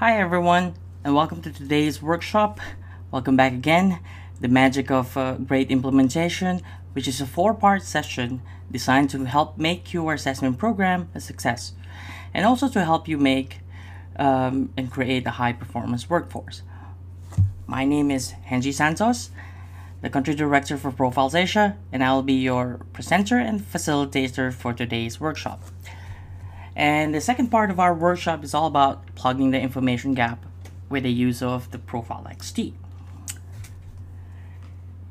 Hi everyone, and welcome to today's workshop. Welcome back again. The magic of great implementation, which is a 4-part session designed to help make your assessment program a success, and also to help you make and create a high-performance workforce. My name is Henji Santos, the Country Director for Profiles Asia, and I'll be your presenter and facilitator for today's workshop. And the second part of our workshop is all about plugging the information gap with the use of the Profile XT.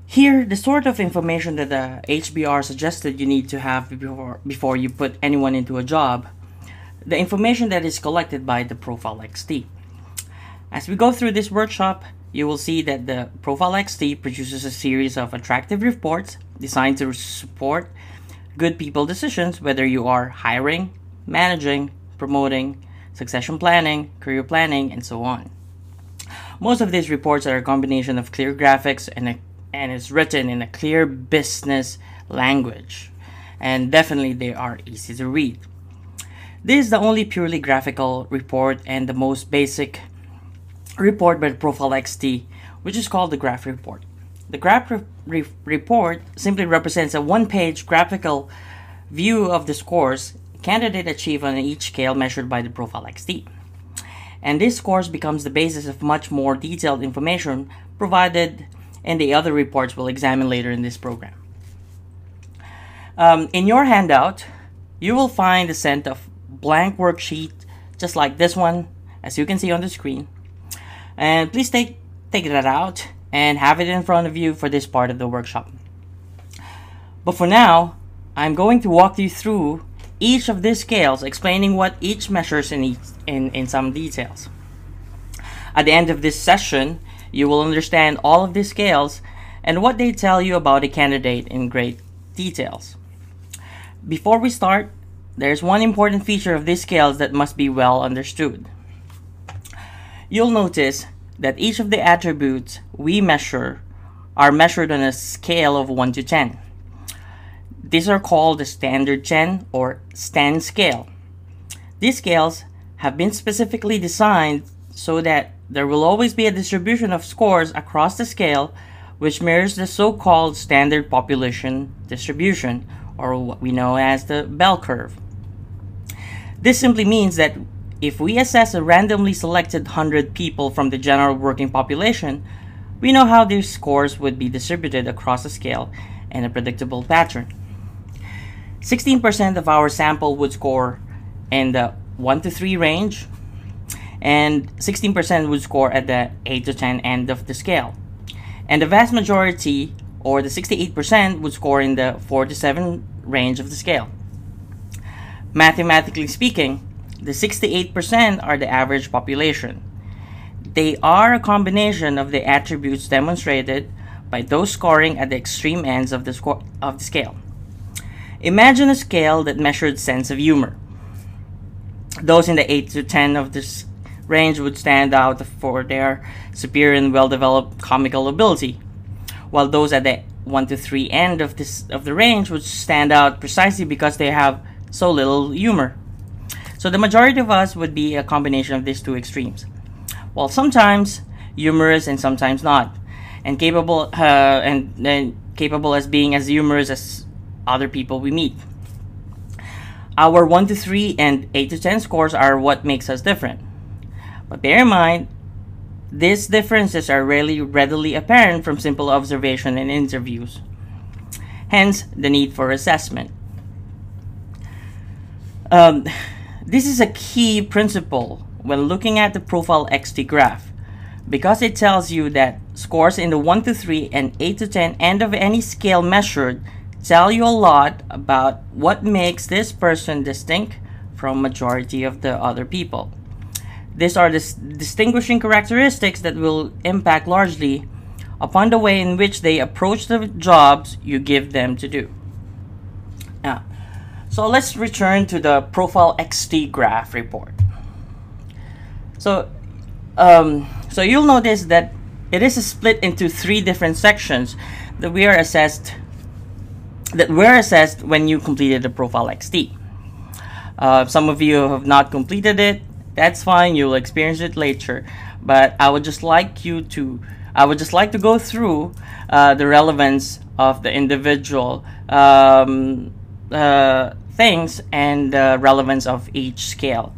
Here, the sort of information that the HBR suggested you need to have before you put anyone into a job, the information that is collected by the Profile XT. As we go through this workshop, you will see that the Profile XT produces a series of attractive reports designed to support good people decisions, whether you are hiring, managing, promoting, succession planning, career planning, and so on. Most of these reports are a combination of clear graphics and is written in a clear business language. And definitely they are easy to read. This is the only purely graphical report and the most basic report by the Profile XT, which is called the graph report. The graph report simply represents a one-page graphical view of the scores candidate achieve on each scale measured by the Profile XT. And this scores becomes the basis of much more detailed information provided in the other reports we'll examine later in this program. In your handout, you will find a set of blank worksheet just like this one, as you can see on the screen. And please take that out and have it in front of you for this part of the workshop. But for now, I'm going to walk you through each of these scales, explaining what each measures in some details. At the end of this session, you will understand all of these scales and what they tell you about a candidate in great details. Before we start, there's one important feature of these scales that must be well understood. You'll notice that each of the attributes we measure are measured on a scale of 1 to 10. These are called the standard 10 or STAN scale. These scales have been specifically designed so that there will always be a distribution of scores across the scale which mirrors the so-called standard population distribution, or what we know as the bell curve. This simply means that if we assess a randomly selected 100 people from the general working population, we know how these scores would be distributed across the scale in a predictable pattern. 16% of our sample would score in the 1 to 3 range, and 16% would score at the 8 to 10 end of the scale. And the vast majority, or the 68%, would score in the 4 to 7 range of the scale. Mathematically speaking, the 68% are the average population. They are a combination of the attributes demonstrated by those scoring at the extreme ends of the scale. Imagine a scale that measured sense of humor. Those in the 8 to 10 of this range would stand out for their superior and well-developed comical ability, while those at the 1 to 3 end of the range would stand out precisely because they have so little humor. So the majority of us would be a combination of these two extremes. While sometimes humorous and sometimes not, and capable as being as humorous as other people we meet. Our 1 to 3 and 8 to 10 scores are what makes us different. But bear in mind, these differences are rarely readily apparent from simple observation and interviews. Hence, the need for assessment. This is a key principle when looking at the Profile XT graph, because it tells you that scores in the 1 to 3 and 8 to 10 end of any scale measured tell you a lot about what makes this person distinct from majority of the other people. These are the distinguishing characteristics that will impact largely upon the way in which they approach the jobs you give them to do. Now, so let's return to the Profile XT graph report. So you'll notice that it is split into 3 different sections that were assessed when you completed the Profile XT. Some of you have not completed it, That's fine. You'll experience it later. But I would just like to go through the relevance of the individual things and the relevance of each scale.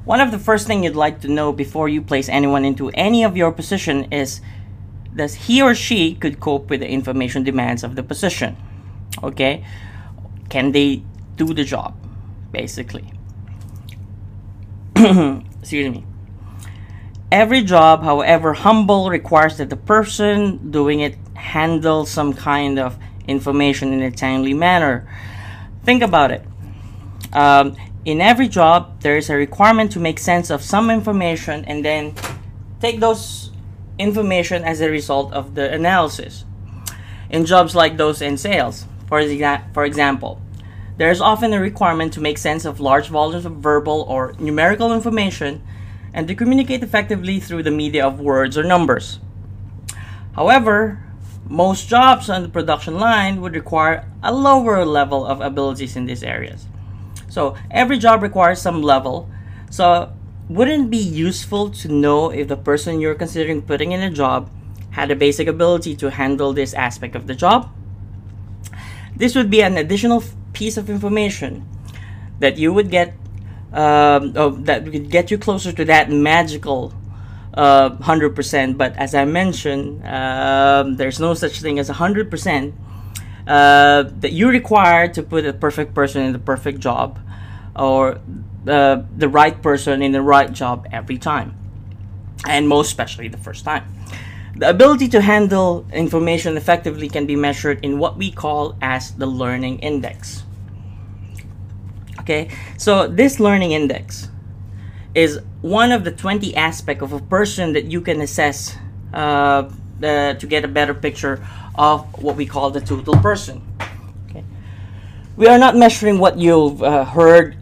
One of the first things you'd like to know before you place anyone into any of your position is, does he or she could cope with the information demands of the position? Okay, can they do the job, basically? Excuse me. Every job, however humble, requires that the person doing it handle some kind of information in a timely manner. Think about it. In every job, there is a requirement to make sense of some information and then take those information as a result of the analysis. In jobs like those in sales, for example, there is often a requirement to make sense of large volumes of verbal or numerical information and to communicate effectively through the media of words or numbers. However, most jobs on the production line would require a lower level of abilities in these areas. So every job requires some level. So wouldn't it be useful to know if the person you're considering putting in a job had a basic ability to handle this aspect of the job? This would be an additional piece of information that you would get that would get you closer to that magical 100%. But as I mentioned, there's no such thing as 100% that you require to put a perfect person in the perfect job, or the right person in the right job every time, and most especially the first time. The ability to handle information effectively can be measured in what we call as the learning index. Okay, so this learning index is one of the 20 aspects of a person that you can assess to get a better picture of what we call the total person. Okay, we are not measuring what you've heard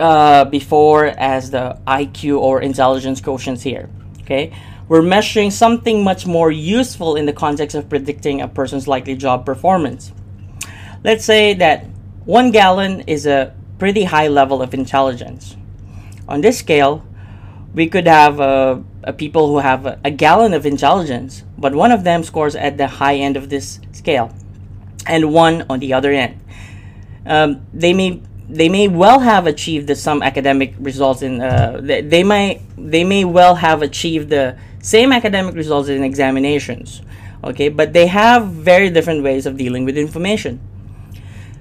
before as the IQ or intelligence quotients here. Okay, we're measuring something much more useful in the context of predicting a person's likely job performance. Let's say that 1 gallon is a pretty high level of intelligence. On this scale, we could have people who have a gallon of intelligence, but one of them scores at the high end of this scale, and one on the other end. They may well have achieved some academic results in. They may well have achieved the same academic results in examinations. Okay, but they have very different ways of dealing with information.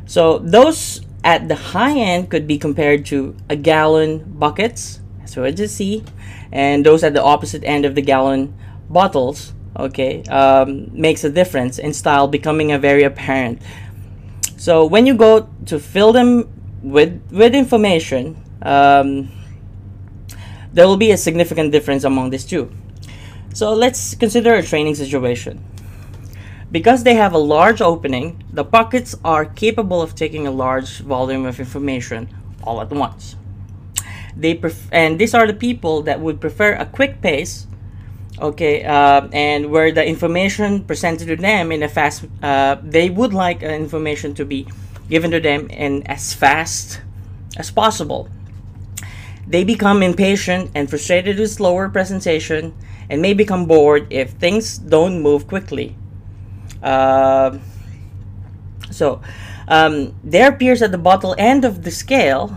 So those at the high end could be compared to a gallon buckets, so as you see, and those at the opposite end of the gallon bottles. Okay, makes a difference in style becoming a very apparent. So when you go to fill them with information, there will be a significant difference among these two. So let's consider a training situation. Because they have a large opening, the buckets are capable of taking a large volume of information all at once. And these are the people that would prefer a quick pace, okay, and where the information presented to them in a fast, they would like information to be given to them in as fast as possible. They become impatient and frustrated with slower presentation and may become bored if things don't move quickly. Their peers at the bottom end of the scale,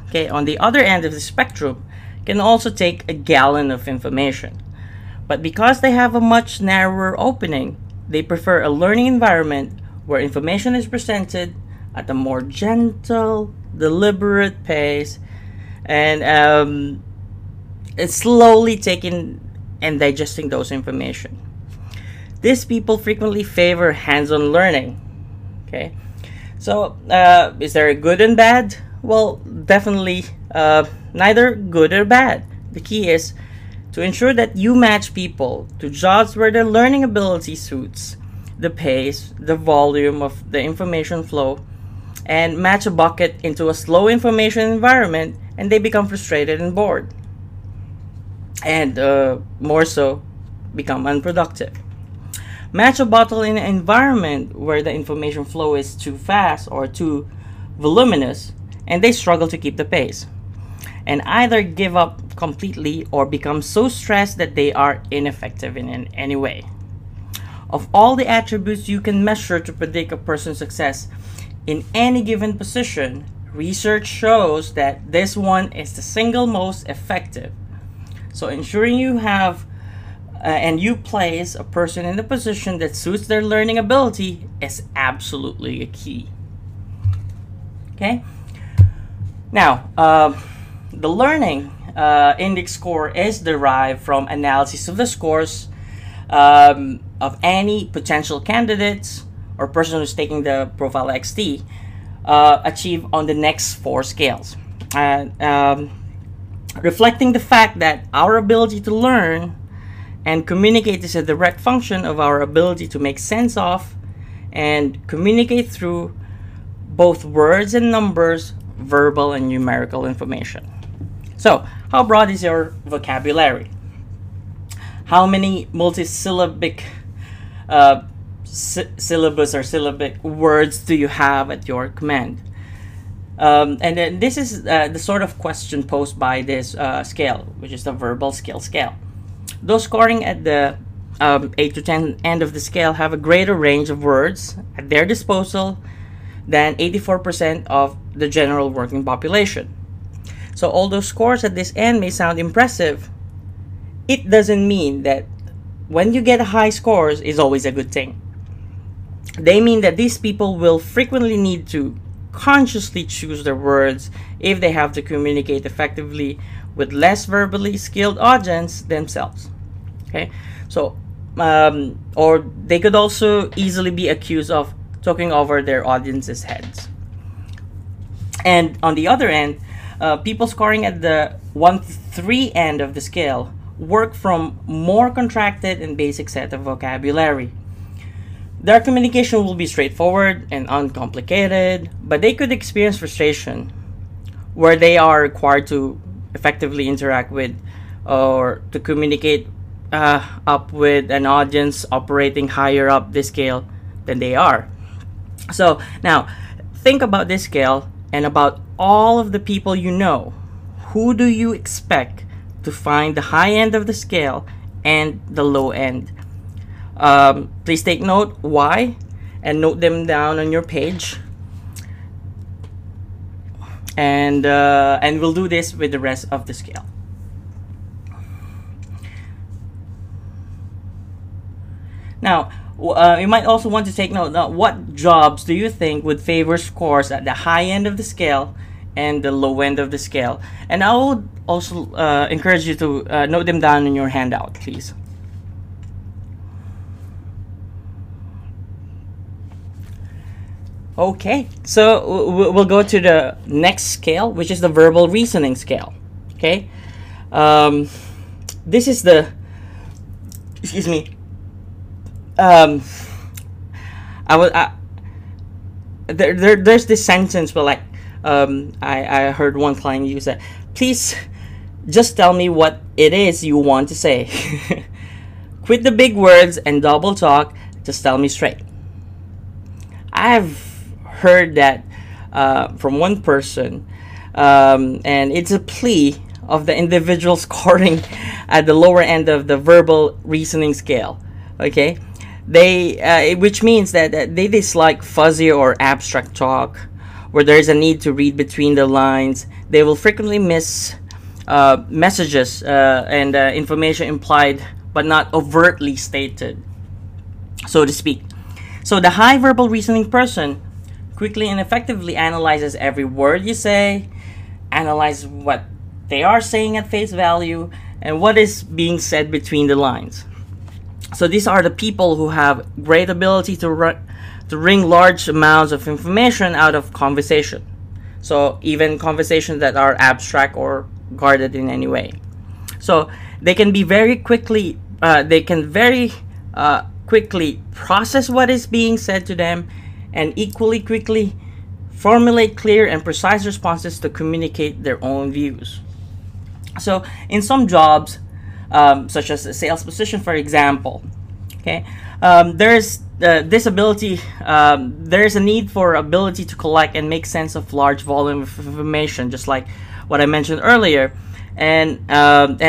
okay, on the other end of the spectrum, can also take a gallon of information. But because they have a much narrower opening, they prefer a learning environment where information is presented at a more gentle, deliberate pace, and it's slowly taking and digesting those information. These people frequently favor hands-on learning. Okay, so is there a good and bad? Well, definitely neither good or bad. The key is to ensure that you match people to jobs where their learning ability suits the pace, the volume of the information flow, and match a bucket into a slow information environment, and they become frustrated and bored, and more so, become unproductive. Match a bottle in an environment where the information flow is too fast or too voluminous, and they struggle to keep the pace. and either give up completely or become so stressed that they are ineffective in any way. Of all the attributes you can measure to predict a person's success in any given position, research shows that this one is the single most effective. So ensuring you have and you place a person in the position that suits their learning ability is absolutely a key. Okay? Now, the learning index score is derived from analysis of the scores of any potential candidates or person who's taking the Profile XT achieve on the next 4 scales. Reflecting the fact that our ability to learn and communicate is a direct function of our ability to make sense of and communicate through both words and numbers, verbal and numerical information. So, how broad is your vocabulary? How many multisyllabic syllabus or syllabic words do you have at your command? And then this is the sort of question posed by this scale, which is the verbal skill scale. Those scoring at the 8 to 10 end of the scale have a greater range of words at their disposal than 84% of the general working population. So although scores at this end may sound impressive, it doesn't mean that when you get high scores is always a good thing. They mean that these people will frequently need to consciously choose their words if they have to communicate effectively with less verbally skilled audience themselves. Okay, so or they could also easily be accused of talking over their audience's heads. And on the other end, people scoring at the 1 to 3 end of the scale work from more contracted and basic set of vocabulary. Their communication will be straightforward and uncomplicated, but they could experience frustration where they are required to effectively interact with or to communicate up with an audience operating higher up the scale than they are. So now think about this scale and about all of the people you know. Who do you expect to find the high end of the scale and the low end? Please take note why and note them down on your page. And we'll do this with the rest of the scale. Now, you might also want to take note, what jobs do you think would favor scores at the high end of the scale and the low end of the scale? And I would also encourage you to note them down in your handout, please. Okay, so we'll go to the next scale, which is the verbal reasoning scale. Okay, this is the, excuse me, there's this sentence where like I heard one client use that, please just tell me what it is you want to say. Quit the big words and double talk, just tell me straight. I've heard that from one person, and it's a plea of the individual scoring at the lower end of the verbal reasoning scale. Okay, which means that they dislike fuzzy or abstract talk where there is a need to read between the lines. They will frequently miss messages and information implied but not overtly stated, so to speak. So the high verbal reasoning person quickly and effectively analyzes every word you say, analyzes what they are saying at face value, and what is being said between the lines. So these are the people who have great ability to wring large amounts of information out of conversation. So even conversations that are abstract or guarded in any way. So they can be very quickly, quickly process what is being said to them, and equally quickly formulate clear and precise responses to communicate their own views. So in some jobs, such as a sales position, for example, okay, there's this ability, there's a need for ability to collect and make sense of large volume of information, just like what I mentioned earlier, and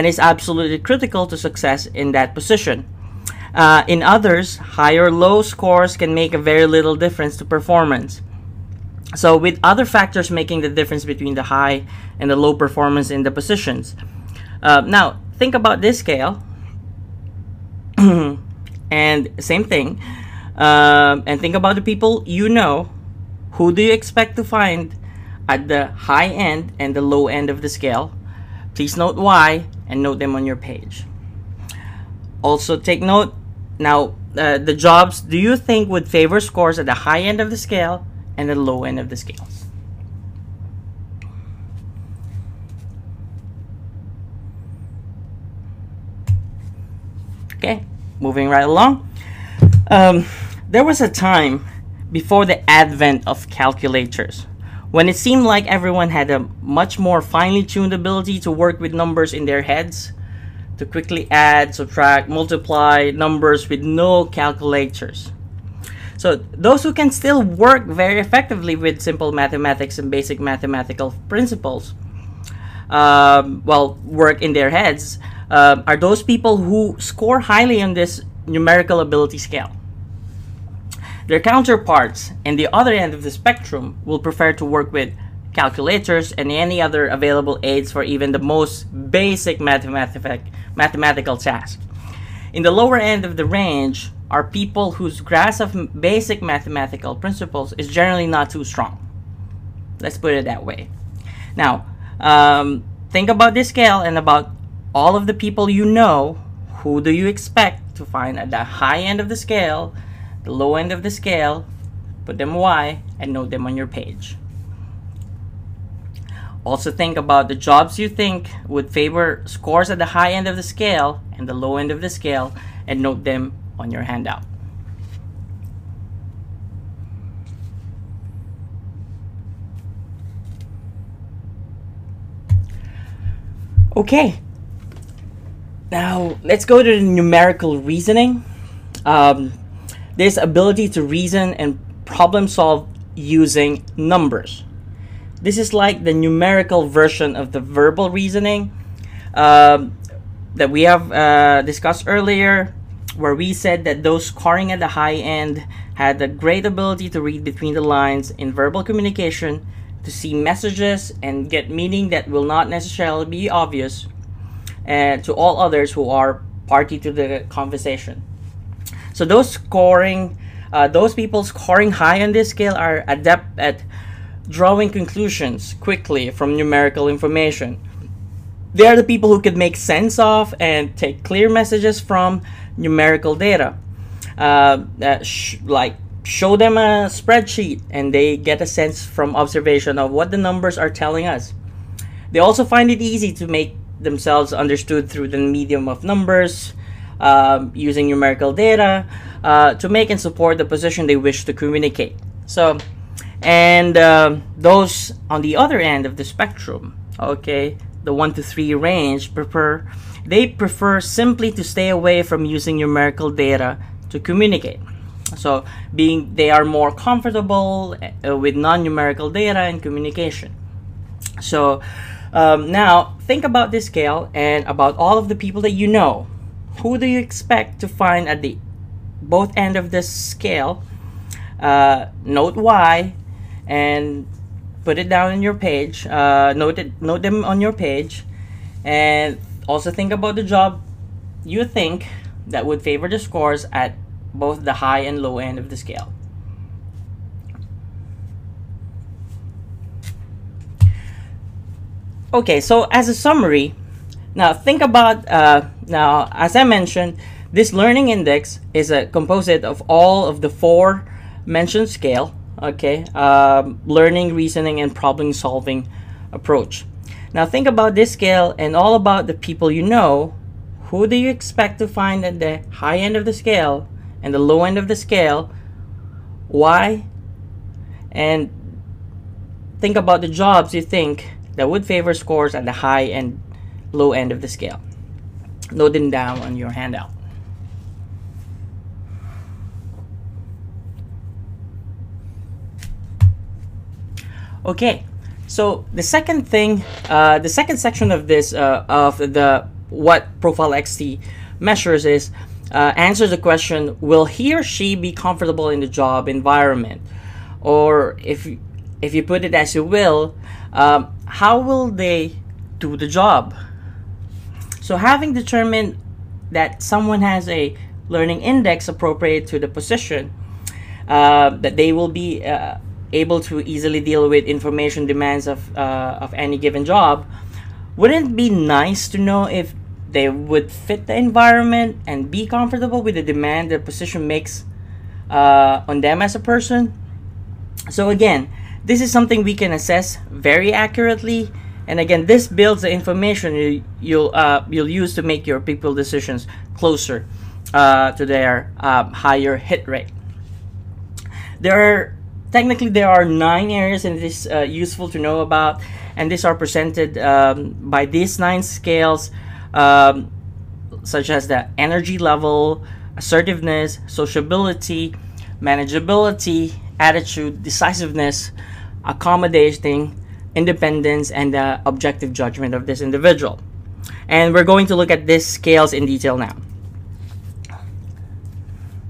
is absolutely critical to success in that position. In others, high or low scores can make a very little difference to performance. So with other factors making the difference between the high and the low performance in the positions. Now, think about this scale. And same thing. And think about the people you know. Who do you expect to find at the high end and the low end of the scale? Please note why and note them on your page. Also take note, now the jobs do you think would favor scores at the high end of the scale and the low end of the scales? Okay, moving right along. There was a time before the advent of calculators when it seemed like everyone had a much more finely tuned ability to work with numbers in their heads, to quickly add, subtract, multiply numbers with no calculators. So those who can still work very effectively with simple mathematics and basic mathematical principles, work in their heads, are those people who score highly on this numerical ability scale. Their counterparts in the other end of the spectrum will prefer to work with calculators and any other available aids for even the most basic mathematical task. In the lower end of the range are people whose grasp of basic mathematical principles is generally not too strong. Let's put it that way. Now, think about this scale and about all of the people you know. Who do you expect to find at the high end of the scale, the low end of the scale? Put them why and note them on your page. Also think about the jobs you think would favor scores at the high end of the scale and the low end of the scale and note them on your handout. Okay, now let's go to the numerical reasoning. This ability to reason and problem solve using numbers. This is like the numerical version of the verbal reasoning that we have discussed earlier, where we said that those scoring at the high end had a great ability to read between the lines in verbal communication, to see messages and get meaning that will not necessarily be obvious to all others who are party to the conversation. So those people scoring high on this scale are adept at drawing conclusions quickly from numerical information. They are the people who could make sense of and take clear messages from numerical data. Like show them a spreadsheet and they get a sense from observation of what the numbers are telling us. They also find it easy to make themselves understood through the medium of numbers, using numerical data to make and support the position they wish to communicate. So, and those on the other end of the spectrum, okay, the 1 to 3 range, they prefer simply to stay away from using numerical data to communicate. So they are more comfortable with non-numerical data and communication. So now think about this scale and about all of the people that you know. Who do you expect to find at the both end of this scale? Note why and put it down on your page. Note them on your page, and also think about the job you think that would favor the scores at both the high and low end of the scale. Okay, so as a summary, now think about, now as I mentioned, this learning index is a composite of all of the 4 mentioned scale, okay, learning, reasoning, and problem solving approach. Now think about this scale and all about the people you know. Who do you expect to find at the high end of the scale and the low end of the scale? Why? And think about the jobs you think that would favor scores at the high and low end of the scale. Note them down on your handout. Okay, So the second thing, the second section of this, of the what Profile XT measures is, answer the question, will he or she be comfortable in the job environment? Or if you put it as you will, how will they do the job? So having determined that someone has a learning index appropriate to the position, that they will be able to easily deal with information demands of any given job, wouldn't it be nice to know if they would fit the environment and be comfortable with the demand the position makes on them as a person? So again, this is something we can assess very accurately, and again, this builds the information you'll use to make your people decisions closer to their higher hit rate. There are 9 areas in this useful to know about, and these are presented by these 9 scales, such as the energy level, assertiveness, sociability, manageability, attitude, decisiveness, accommodating, independence, and the objective judgment of this individual. And we're going to look at these scales in detail now.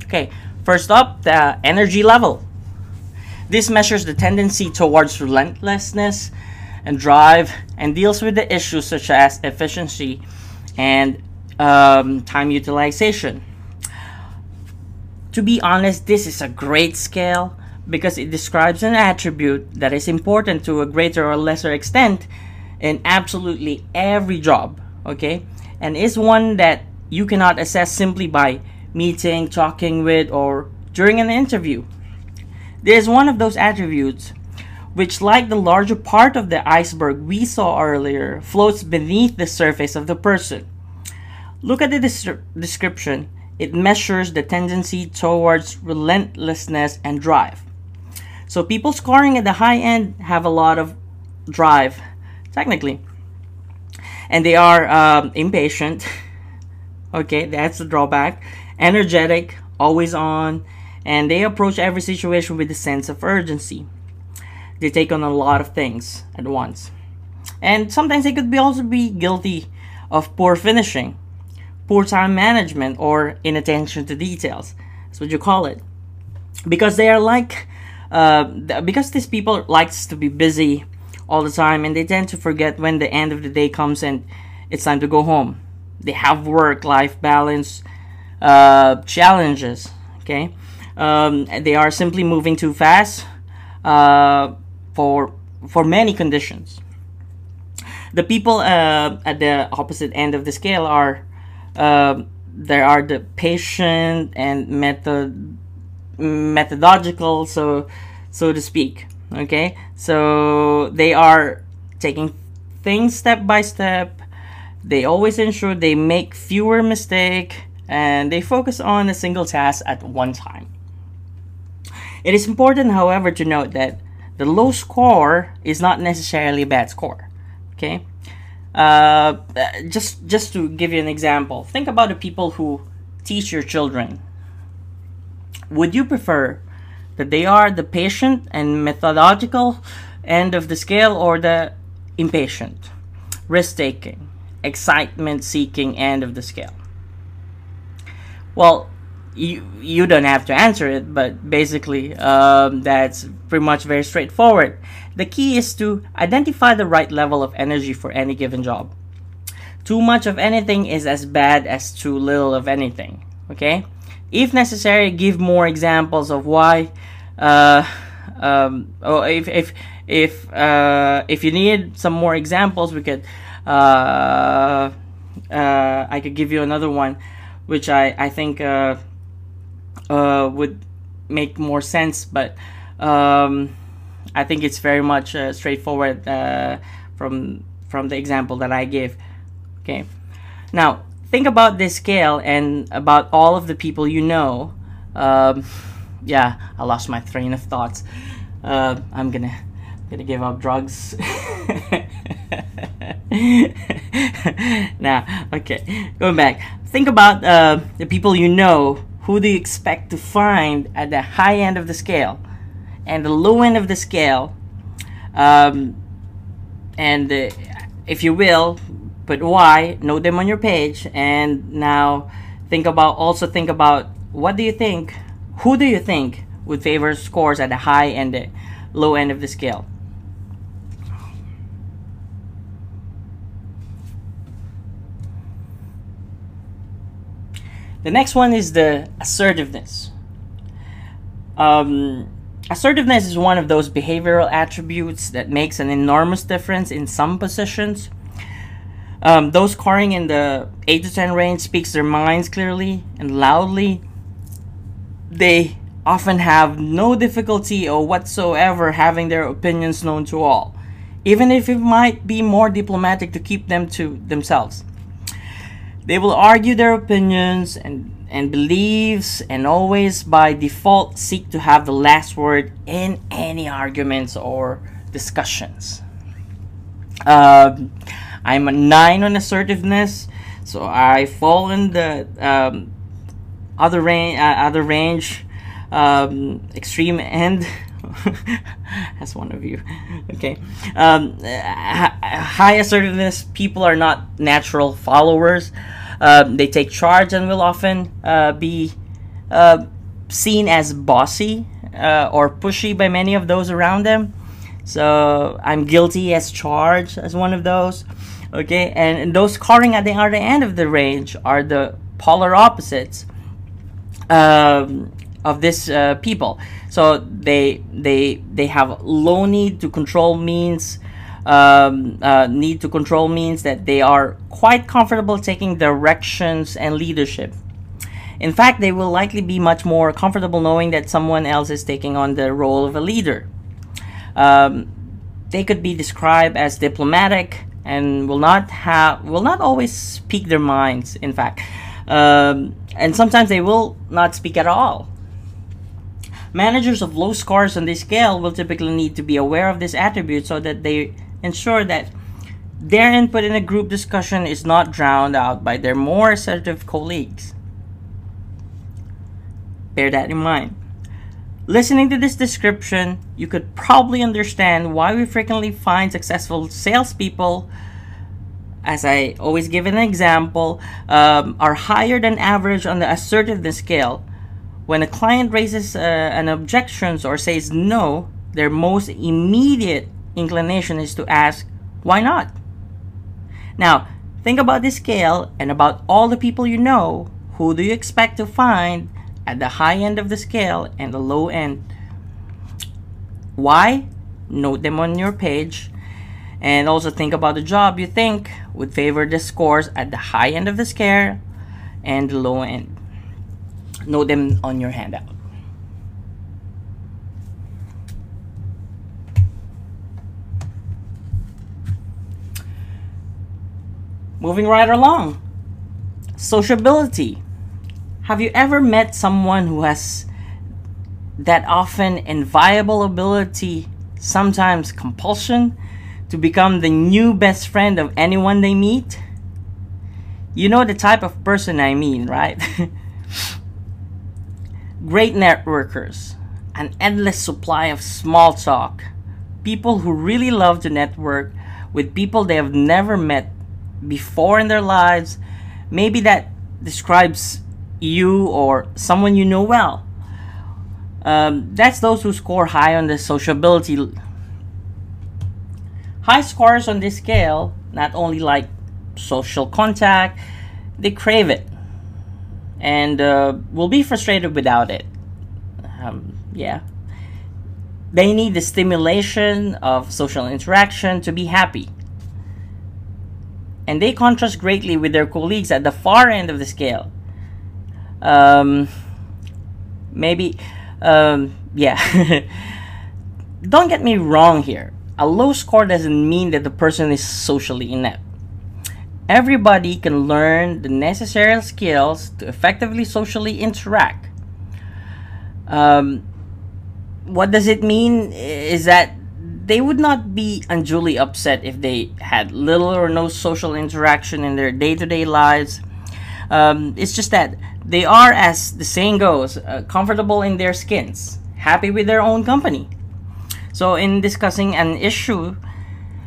Okay, first up, the energy level. This measures the tendency towards relentlessness and drive, and deals with the issues such as efficiency and time utilization. To be honest, this is a great scale because it describes an attribute that is important to a greater or lesser extent in absolutely every job, okay? And is one that you cannot assess simply by meeting, talking with, or during an interview. There is one of those attributes which, like the larger part of the iceberg we saw earlier, floats beneath the surface of the person. Look at the description. It measures the tendency towards relentlessness and drive. So people scoring at the high end have a lot of drive, technically. And they are impatient. Okay, that's the drawback. Energetic, always on, and they approach every situation with a sense of urgency. They take on a lot of things at once. And sometimes they could also be guilty of poor finishing, poor time management, or inattention to details. That's what you call it. Because they are like, because these people likes to be busy all the time, and they tend to forget when the end of the day comes and it's time to go home. They have work-life balance challenges, okay? They are simply moving too fast for many conditions. The people at the opposite end of the scale are there are the patient and methodological, so to speak. Okay, so they are taking things step by step. They always ensure they make fewer mistakes, and they focus on a single task at one time. It is important, however, to note that the low score is not necessarily a bad score. Okay, just to give you an example, think about the people who teach your children. Would you prefer that they are the patient and methodological end of the scale, or the impatient, risk-taking, excitement-seeking end of the scale? Well, you don't have to answer it, but basically that's pretty much very straightforward. The key is to identify the right level of energy for any given job. Too much of anything is as bad as too little of anything. Okay? If necessary, give more examples of why. Or if you need some more examples, we could. I could give you another one, which I think would make more sense, but I think it's very much straightforward from the example that I gave. Okay, now think about this scale and about all of the people you know. Yeah, I lost my train of thoughts. I'm gonna give up drugs. Now, okay, going back. Think about the people you know. Who do you expect to find at the high end of the scale and the low end of the scale? and if you will, put why, note them on your page, and now think about what do you think, who do you think would favor scores at the high and the low end of the scale. The next one is the assertiveness. Assertiveness is one of those behavioral attributes that makes an enormous difference in some positions. Those scoring in the 8 to 10 range speaks their minds clearly and loudly. They often have no difficulty or whatsoever having their opinions known to all, even if it might be more diplomatic to keep them to themselves. They will argue their opinions and beliefs, and always by default seek to have the last word in any arguments or discussions. I'm a 9 on assertiveness, so I fall in the other range, extreme end. That's one of you. Okay. High assertiveness people are not natural followers. They take charge and will often be seen as bossy or pushy by many of those around them. So I'm guilty as charged as one of those. Okay, and those scoring at the other end of the range are the polar opposites of this people. So they have low need to control means. Need to control means that they are quite comfortable taking directions and leadership. In fact, they will likely be much more comfortable knowing that someone else is taking on the role of a leader. They could be described as diplomatic and will not always speak their minds, in fact. And sometimes they will not speak at all. Managers of low scores on this scale will typically need to be aware of this attribute so that they ensure that their input in a group discussion is not drowned out by their more assertive colleagues. Bear that in mind. Listening to this description, you could probably understand why we frequently find successful salespeople, as I always give an example, are higher than average on the assertiveness scale. When a client raises an objection or says no, their most immediate inclination is to ask, why not? Now, think about this scale and about all the people you know. Who do you expect to find at the high end of the scale and the low end? Why? Note them on your page. And also think about the job you think would favor the scores at the high end of the scale and the low end. Note them on your handout. Moving right along. Sociability. Have you ever met someone who has that often inviolable ability, sometimes compulsion, to become the new best friend of anyone they meet? You know the type of person I mean, right? Great networkers, an endless supply of small talk, people who really love to network with people they have never met before in their lives. Maybe that describes you or someone you know well. That's those who score high on the sociability. High scores on this scale not only like social contact, they crave it and will be frustrated without it. Yeah. They need the stimulation of social interaction to be happy. And they contrast greatly with their colleagues at the far end of the scale. Yeah. Don't get me wrong here. A low score doesn't mean that the person is socially inept. Everybody can learn the necessary skills to effectively socially interact. What does it mean is that they would not be unduly upset if they had little or no social interaction in their day-to-day lives. It's just that they are, as the saying goes, comfortable in their skins, happy with their own company. So in discussing an issue,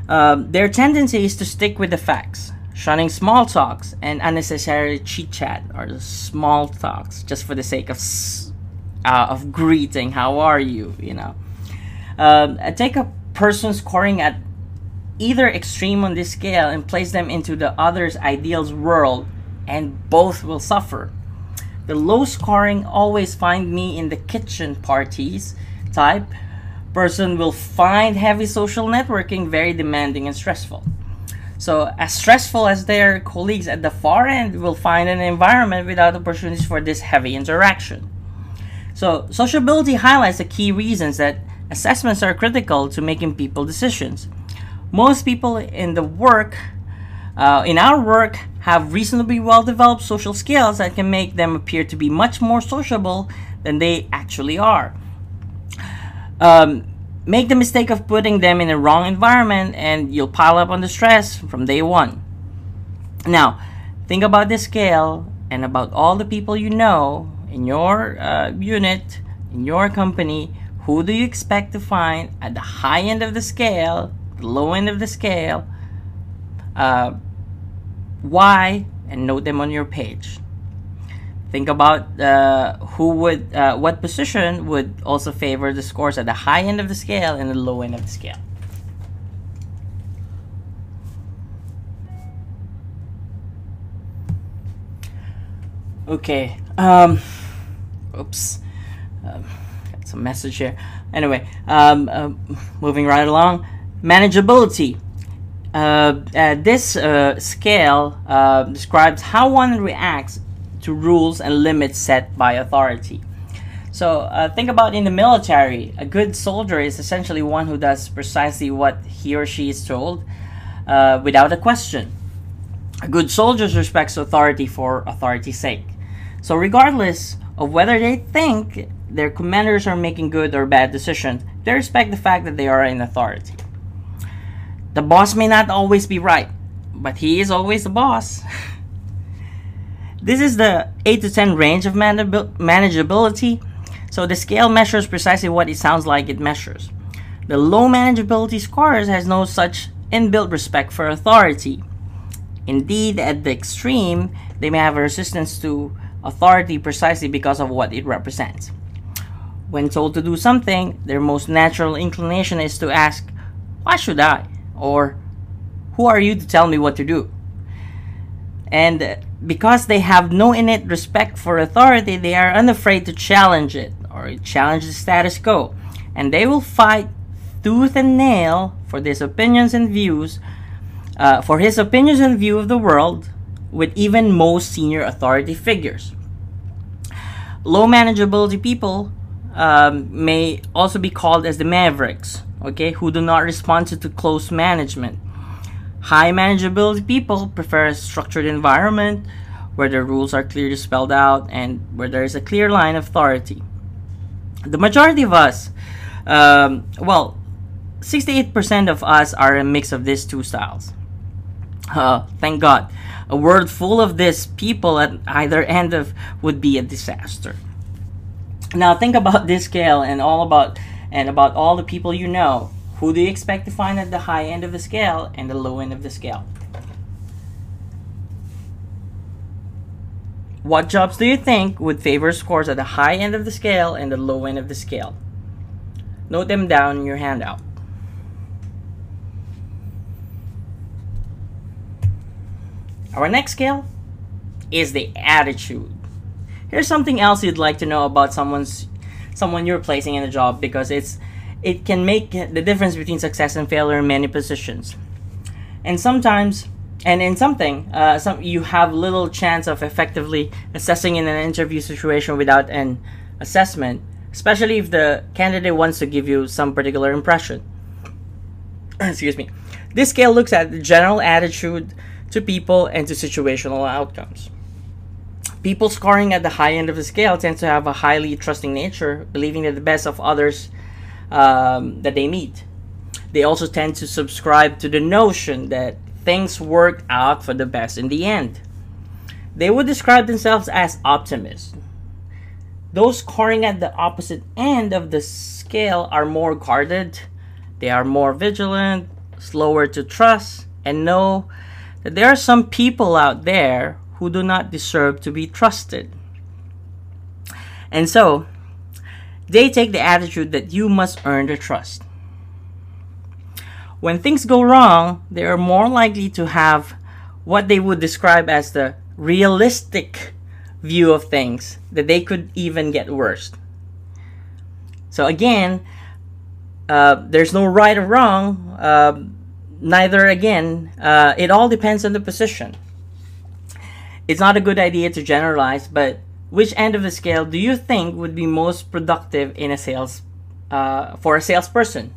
Their tendency is to stick with the facts, shunning small talks and unnecessary chit chat or small talks just for the sake of greeting. How are you? Take a person scoring at either extreme on this scale and place them into the other's ideals world, and both will suffer. The low scoring always find me in the kitchen parties type person will find heavy social networking very demanding and stressful. So as stressful as their colleagues at the far end will find an environment without opportunities for this heavy interaction. So sociability highlights the key reasons that assessments are critical to making people decisions. Most people in our work have reasonably well-developed social skills that can make them appear to be much more sociable than they actually are. Make the mistake of putting them in a wrong environment and you'll pile up on the stress from day one. Now, think about this scale and about all the people you know in your unit, in your company. Who do you expect to find at the high end of the scale, the low end of the scale? Why? And note them on your page. Think about what position would also favor the scores at the high end of the scale and the low end of the scale. Okay. Oops. Got some message here. Anyway, moving right along. Manageability. This scale describes how one reacts to rules and limits set by authority. So think about in the military, a good soldier is essentially one who does precisely what he or she is told without a question. A good soldier respects authority for authority's sake. So regardless of whether they think their commanders are making good or bad decisions, they respect the fact that they are in authority. The boss may not always be right, but he is always the boss. This is the 8 to 10 range of manageability. So the scale measures precisely what it sounds like it measures. The low manageability scores has no such inbuilt respect for authority. Indeed, at the extreme, they may have a resistance to authority precisely because of what it represents. When told to do something, their most natural inclination is to ask, "Why should I?" Or, "Who are you to tell me what to do?" And because they have no innate respect for authority, they are unafraid to challenge it or challenge the status quo. And they will fight tooth and nail for his opinions and views, of the world with even most senior authority figures. Low manageability people may also be called as the mavericks, okay, who do not respond to close management. High manageability people prefer a structured environment where the rules are clearly spelled out and where there is a clear line of authority. The majority of us, 68% of us are a mix of these two styles. Thank God. A world full of these people at either end would be a disaster. Now think about this scale and about all the people you know. Who do you expect to find at the high end of the scale and the low end of the scale? What jobs do you think would favor scores at the high end of the scale and the low end of the scale? Note them down in your handout. Our next scale is the attitude. Here's something else you'd like to know about someone you're placing in a job, because it can make the difference between success and failure in many positions. And sometimes, and in something, you have little chance of effectively assessing in an interview situation without an assessment, especially if the candidate wants to give you some particular impression. Excuse me. This scale looks at the general attitude to people and to situational outcomes. People scoring at the high end of the scale tend to have a highly trusting nature, believing that the best of others that they meet. They also tend to subscribe to the notion that things work out for the best in the end. They would describe themselves as optimists. Those scoring at the opposite end of the scale are more guarded, they are more vigilant, slower to trust, and know that there are some people out there who do not deserve to be trusted. And so, they take the attitude that you must earn their trust. When things go wrong, they are more likely to have what they would describe as the realistic view of things, that they could even get worse. So again, there's no right or wrong, neither again, it all depends on the position. It's not a good idea to generalize, but which end of the scale do you think would be most productive in a sales, for a salesperson?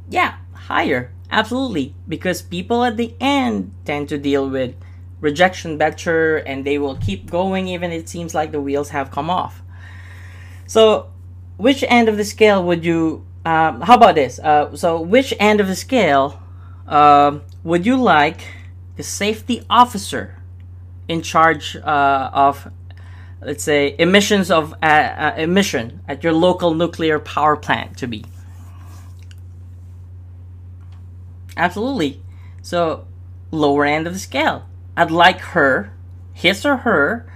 Yeah, higher, absolutely, because people at the end tend to deal with rejection better, and they will keep going even if it seems like the wheels have come off. So, which end of the scale would you? How about this? So, which end of the scale would you like the safety officer in charge of, let's say, emissions of emission at your local nuclear power plant to be? Absolutely. So, lower end of the scale. I'd like his or her,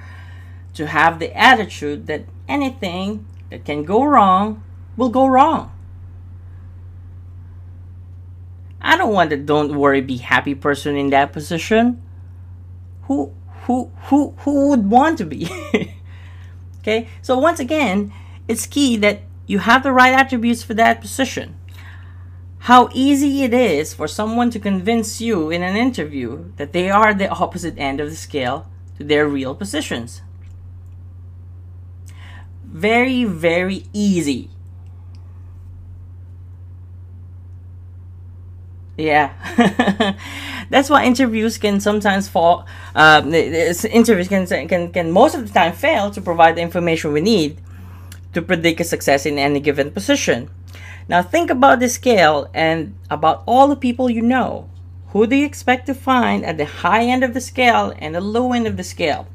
to have the attitude that anything that can go wrong will go wrong. I don't want the don't worry, be happy person in that position. Who would want to be? Okay, so once again, it's key that you have the right attributes for that position. How easy it is for someone to convince you in an interview that they are the opposite end of the scale to their real positions. Very, very easy. Yeah. That's why interviews can sometimes fall. Interviews can most of the time fail to provide the information we need to predict a success in any given position. Now think about the scale and about all the people you know. Who do you expect to find at the high end of the scale and the low end of the scale?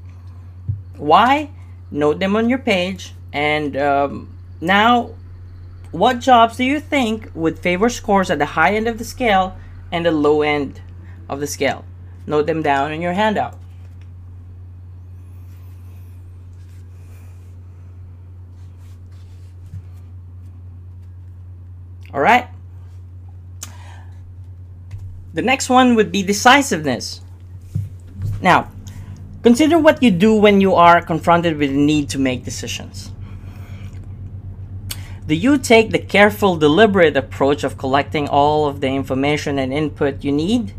Why? Note them on your page. And now, what jobs do you think would favor scores at the high end of the scale and the low end of the scale? Note them down in your handout. All right. The next one would be decisiveness. Now, consider what you do when you are confronted with the need to make decisions. Do you take the careful, deliberate approach of collecting all of the information and input you need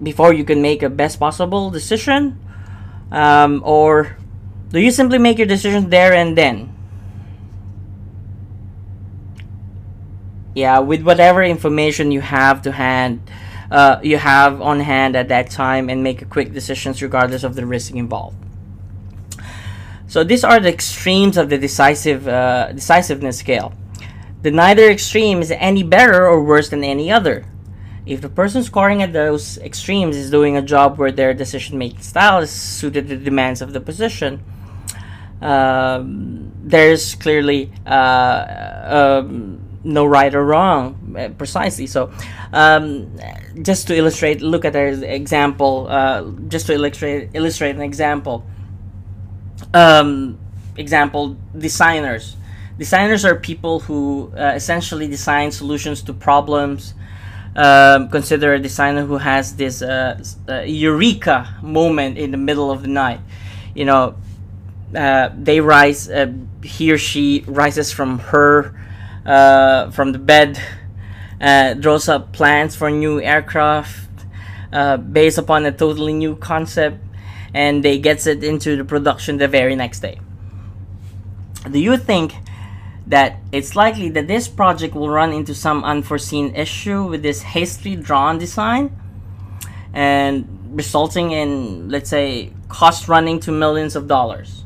before you can make a best possible decision? Or do you simply make your decision there and then? Yeah, with whatever information you have to hand, you have on hand at that time, and make a quick decisions regardless of the risk involved. So these are the extremes of the decisiveness scale. The neither extreme is any better or worse than any other. If the person scoring at those extremes is doing a job where their decision-making style is suited to the demands of the position, there's clearly no right or wrong, precisely. So just to illustrate, look at our example, just to illustrate an example. Designers. Designers are people who essentially design solutions to problems. Consider a designer who has this eureka moment in the middle of the night. You know, he or she rises from the bed, draws up plans for a new aircraft based upon a totally new concept, and they gets it into the production the very next day. Do you think that it's likely that this project will run into some unforeseen issue with this hastily drawn design and resulting in, let's say, cost running to millions of dollars?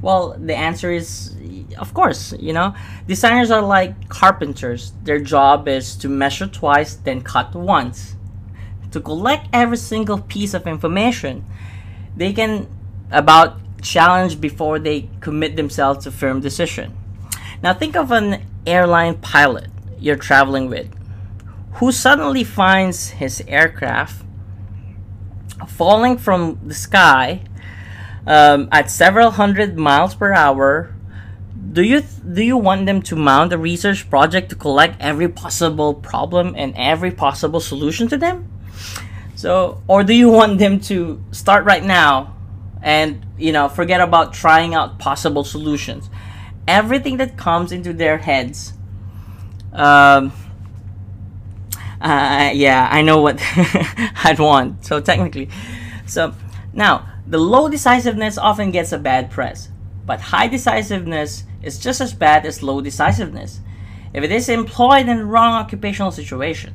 Well, the answer is, of course. You know, designers are like carpenters. Their job is to measure twice, then cut once. To collect every single piece of information they can about challenge before they commit themselves to firm decision. Now think of an airline pilot you're traveling with, who suddenly finds his aircraft falling from the sky at several hundred miles per hour. Do you want them to mount a research project to collect every possible problem and every possible solution to them? So, or do you want them to start right now and, forget about trying out possible solutions? Everything that comes into their heads. Yeah, I know what I'd want. So technically, now the low decisiveness often gets a bad press, but high decisiveness is just as bad as low decisiveness if it is employed in the wrong occupational situation.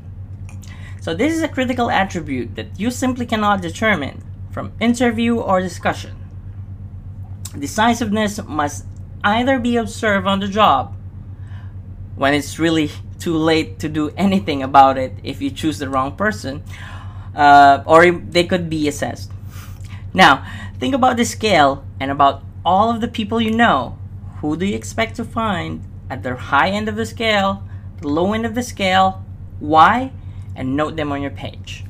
So this is a critical attribute that you simply cannot determine from interview or discussion. Decisiveness must either be observed on the job, when it's really too late to do anything about it if you choose the wrong person, or they could be assessed. Now, think about the scale and about all of the people you know. Who do you expect to find at the high end of the scale, the low end of the scale, why, and note them on your page.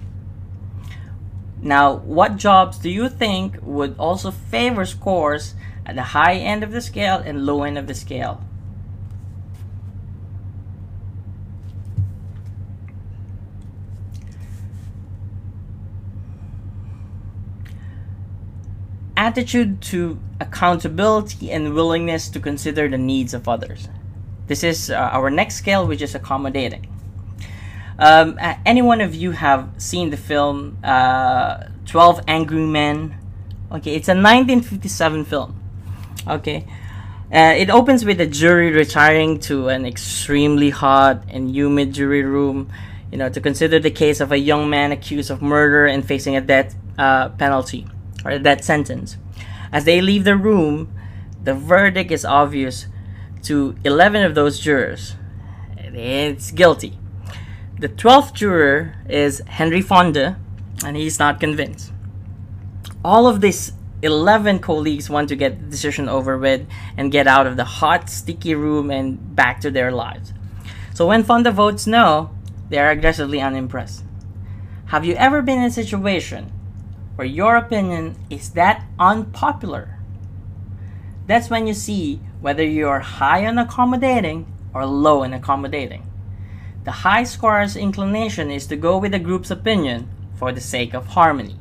Now, what jobs do you think would also favor scores at the high end of the scale and low end of the scale? Attitude to accountability and willingness to consider the needs of others. This is our next scale, which is accommodating. Any one of you have seen the film 12 Angry Men? Okay, it's a 1957 film. Okay, it opens with a jury retiring to an extremely hot and humid jury room, to consider the case of a young man accused of murder and facing a death penalty, or that sentence. As they leave the room, the verdict is obvious to 11 of those jurors. It's guilty. The 12th juror is Henry Fonda, and he's not convinced. All of these 11 colleagues want to get the decision over with and get out of the hot, sticky room and back to their lives. So when Fonda votes no, they are aggressively unimpressed. Have you ever been in a situation where your opinion is that unpopular? That's when you see whether you are high on accommodating or low in accommodating. The high scorer's inclination is to go with the group's opinion for the sake of harmony.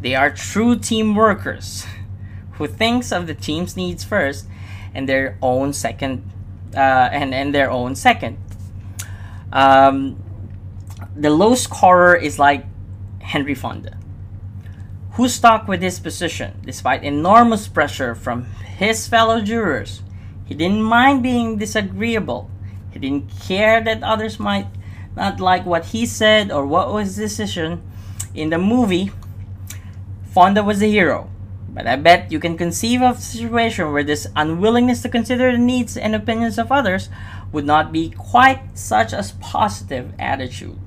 They are true team workers who thinks of the team's needs first and their own second. The low scorer is like Henry Fonda, who stuck with his position despite enormous pressure from his fellow jurors. He didn't mind being disagreeable. He didn't care that others might not like what he said or what was his decision. In the movie, Fonda was the hero. But I bet you can conceive of a situation where this unwillingness to consider the needs and opinions of others would not be quite such a positive attitude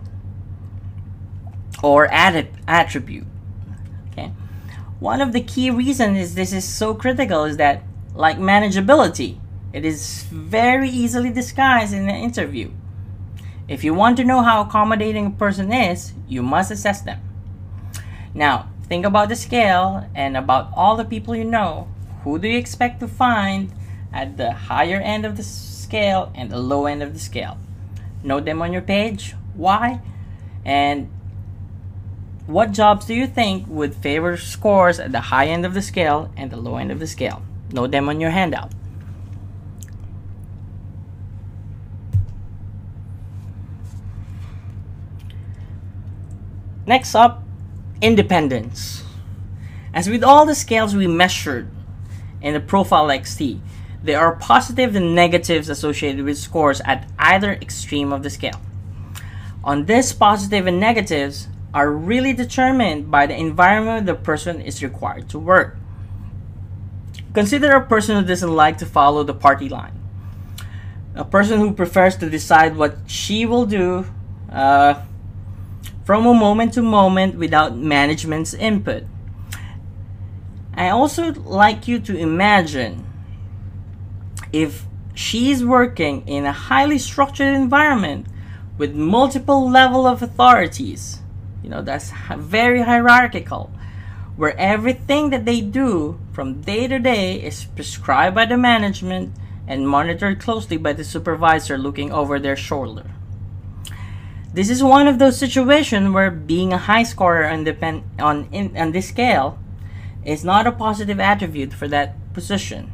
or attribute. Okay? One of the key reasons this is so critical is that, like manageability, it is very easily disguised in an interview. If you want to know how accommodating a person is, you must assess them. Now, think about the scale and about all the people you know. Who do you expect to find at the higher end of the scale and the low end of the scale? Note them on your page. Why? And what jobs do you think would favor scores at the high end of the scale and the low end of the scale? Note them on your handout. Next up, independence. As with all the scales we measured in the Profile XT, there are positives and negatives associated with scores at either extreme of the scale. On this, positive and negatives are really determined by the environment the person is required to work. Consider a person who doesn't like to follow the party line. A person who prefers to decide what she will do from a moment to moment without management's input. I also like you to imagine if she's working in a highly structured environment with multiple level of authorities. That's very hierarchical, where everything that they do from day to day is prescribed by the management and monitored closely by the supervisor looking over their shoulder. This is one of those situations where being a high scorer on this scale is not a positive attribute for that position.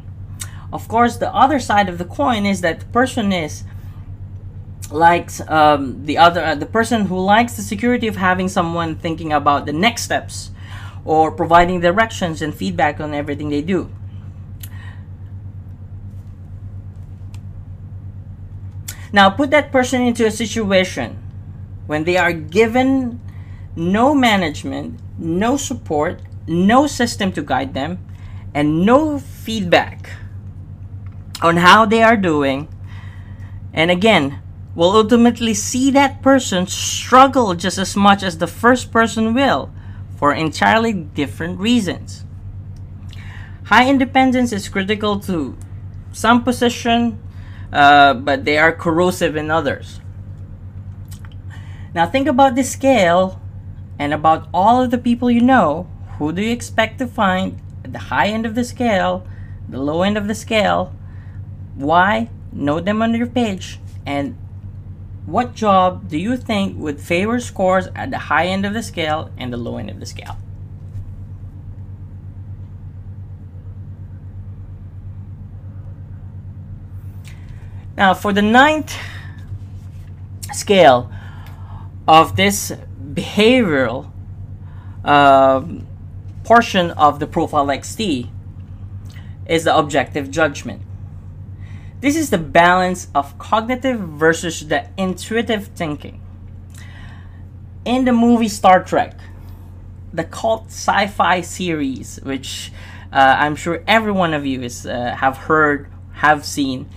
Of course, the other side of the coin is that the person the person who likes the security of having someone thinking about the next steps or providing directions and feedback on everything they do. Now, put that person into a situation when they are given no management, no support, no system to guide them, and no feedback on how they are doing. And again, we'll ultimately see that person struggle just as much as the first person will, for entirely different reasons. High independence is critical to some position, but they are corrosive in others. Now think about this scale and about all of the people you know. Who do you expect to find at the high end of the scale, the low end of the scale? Why? Note them on your page. And what job do you think would favor scores at the high end of the scale and the low end of the scale? Now, for the 9th scale of this behavioral portion of the Profile XT is the objective judgment. This is the balance of cognitive versus the intuitive thinking. In the movie Star Trek, the cult sci-fi series, which I'm sure every one of you have heard, have seen,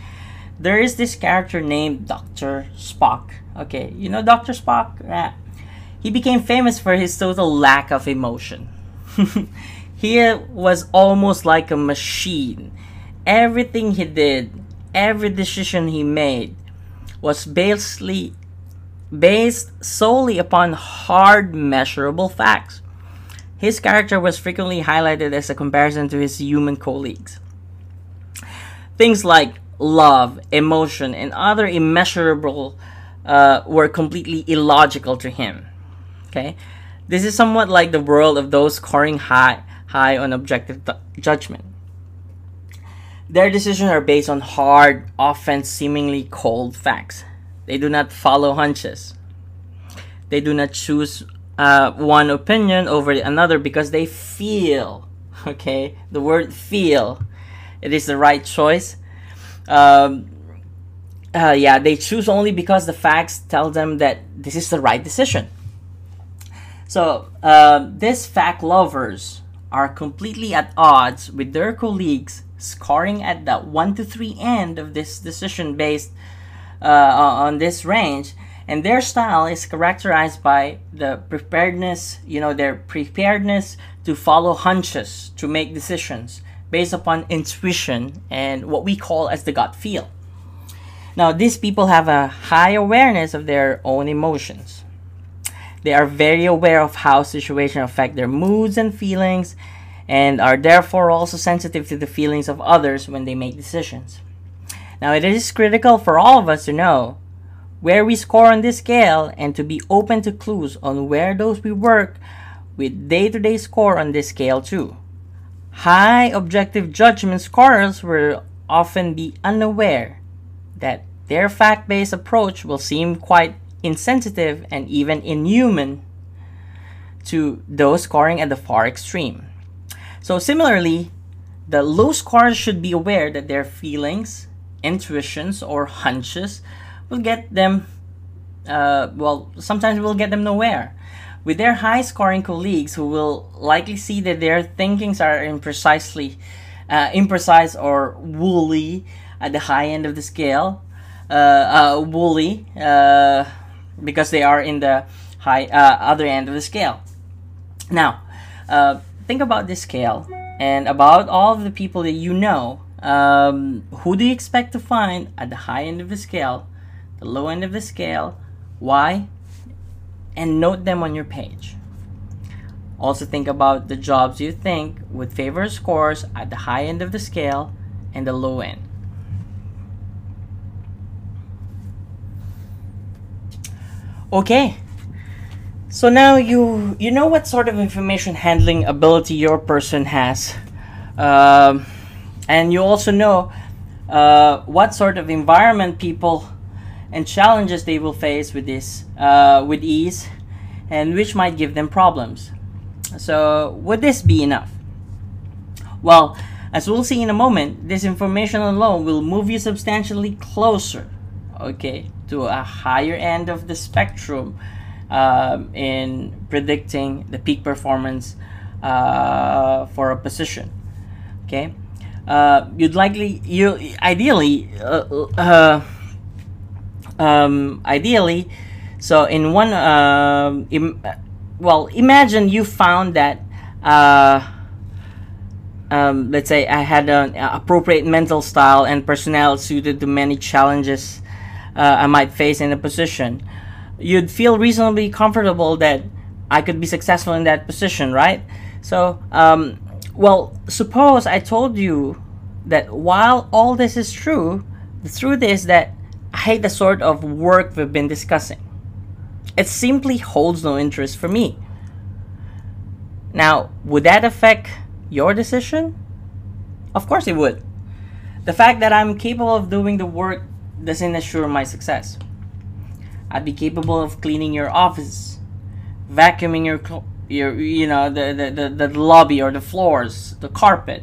there is this character named Dr. Spock. Okay, you know Dr. Spock? He became famous for his total lack of emotion. He was almost like a machine. Everything he did, every decision he made was based solely upon hard, measurable facts. His character was frequently highlighted as a comparison to his human colleagues. Things like love, emotion, and other immeasurable were completely illogical to him. Okay, this is somewhat like the world of those scoring high on objective judgment. Their decisions are based on hard, often seemingly cold facts. They do not follow hunches. They do not choose one opinion over another because they feel. Okay, the word feel, it is the right choice. They choose only because the facts tell them that this is the right decision. So, these fact lovers are completely at odds with their colleagues, scoring at the 1 to 3 end of this decision based on this range, and their style is characterized by the preparedness, their preparedness to follow hunches, to make decisions based upon intuition and what we call as the gut feel. Now, these people have a high awareness of their own emotions. They are very aware of how situations affect their moods and feelings, and are therefore also sensitive to the feelings of others when they make decisions. Now, it is critical for all of us to know where we score on this scale and to be open to clues on where those we work with day-to-day score on this scale too. High objective judgment scorers will often be unaware that their fact-based approach will seem quite insensitive and even inhuman to those scoring at the far extreme. So similarly, the low scorers should be aware that their feelings, intuitions, or hunches will get them, sometimes will get them nowhere. With their high scoring colleagues who will likely see that their thinkings are imprecise or woolly at the high end of the scale, woolly because they are in the high other end of the scale. Now, think about this scale and about all of the people that you know Who do you expect to find at the high end of the scale, the low end of the scale, why, and note them on your page. Also think about the jobs you think would favor scores at the high end of the scale and the low end. Okay, so now you know what sort of information handling ability your person has, and you also know what sort of environment people and challenges they will face with this with ease, and which might give them problems. So would this be enough? Well, as we'll see in a moment, this information alone will move you substantially closer, okay, to a higher end of the spectrum in predicting the peak performance for a position. Okay, ideally, so in one imagine you found that let's say I had an appropriate mental style and personality suited to many challenges I might face in a position. You'd feel reasonably comfortable that I could be successful in that position, right? So well, suppose I told you that while all this is true, the truth is that I hate the sort of work we've been discussing. It simply holds no interest for me. Now, would that affect your decision? Of course it would. The fact that I'm capable of doing the work doesn't assure my success. I'd be capable of cleaning your office, vacuuming the lobby or the floors, the carpet,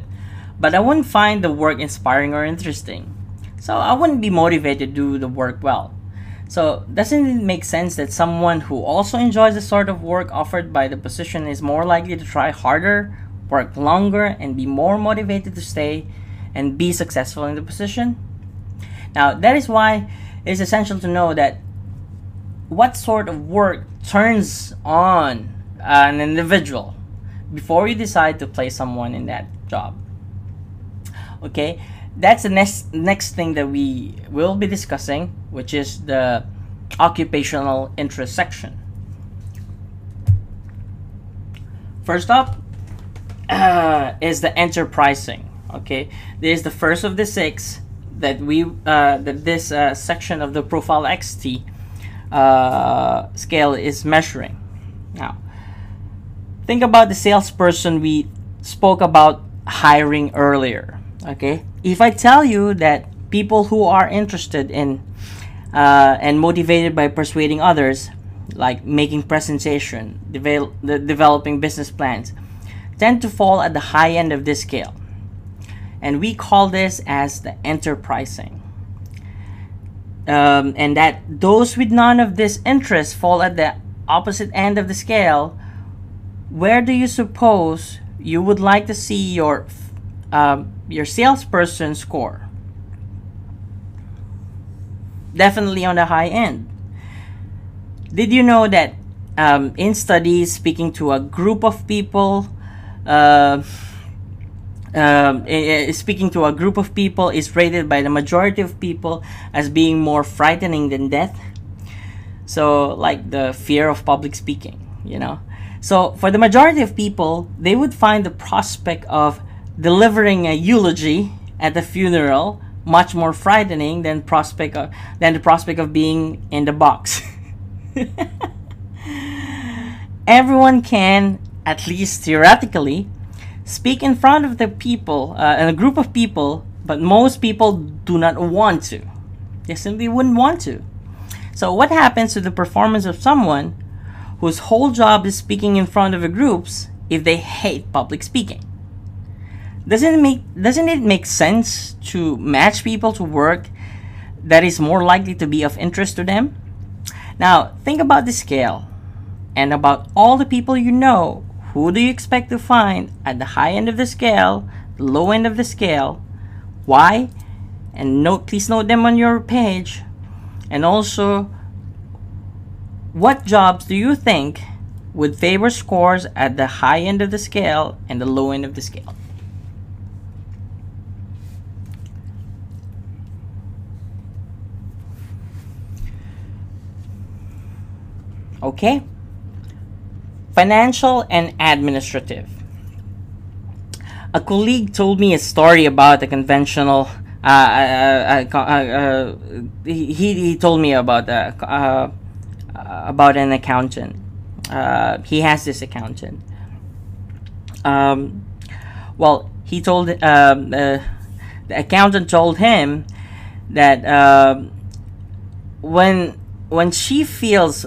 but I wouldn't find the work inspiring or interesting. So I wouldn't be motivated to do the work well. So doesn't it make sense that someone who also enjoys the sort of work offered by the position is more likely to try harder, work longer, and be more motivated to stay and be successful in the position? Now, that is why it is essential to know that what sort of work turns on an individual before you decide to place someone in that job. Okay, that's the next thing that we will be discussing, which is the occupational interest section. First up is the enterprising. Okay, this is the first of the 6 that this section of the Profile XT scale is measuring. Now, think about the salesperson we spoke about hiring earlier. Okay, if I tell you that people who are interested in and motivated by persuading others, like making presentation, developing business plans, tend to fall at the high end of this scale, and we call this as the enterprising. And that those with none of this interest fall at the opposite end of the scale. Where do you suppose you would like to see your salesperson score? Definitely on the high end. Did you know that in studies speaking to a group of people, is rated by the majority of people as being more frightening than death? So, like the fear of public speaking, you know. So, for the majority of people, they would find the prospect of delivering a eulogy at the funeral much more frightening than the prospect of being in the box. Everyone can, at least theoretically, speak in front of the people, in a group of people, but most people do not want to. They simply wouldn't want to. So what happens to the performance of someone whose whole job is speaking in front of a groups if they hate public speaking? Doesn't it make sense to match people to work that is more likely to be of interest to them? Now, think about the scale and about all the people you know. Who do you expect to find at the high end of the scale, the low end of the scale? Why? And please note them on your page. And also, what jobs do you think would favor scores at the high end of the scale and the low end of the scale? Okay? Financial and administrative. A colleague told me a story about a conventional. He told me about an accountant. He has this accountant. Well, he told the accountant told him that when she feels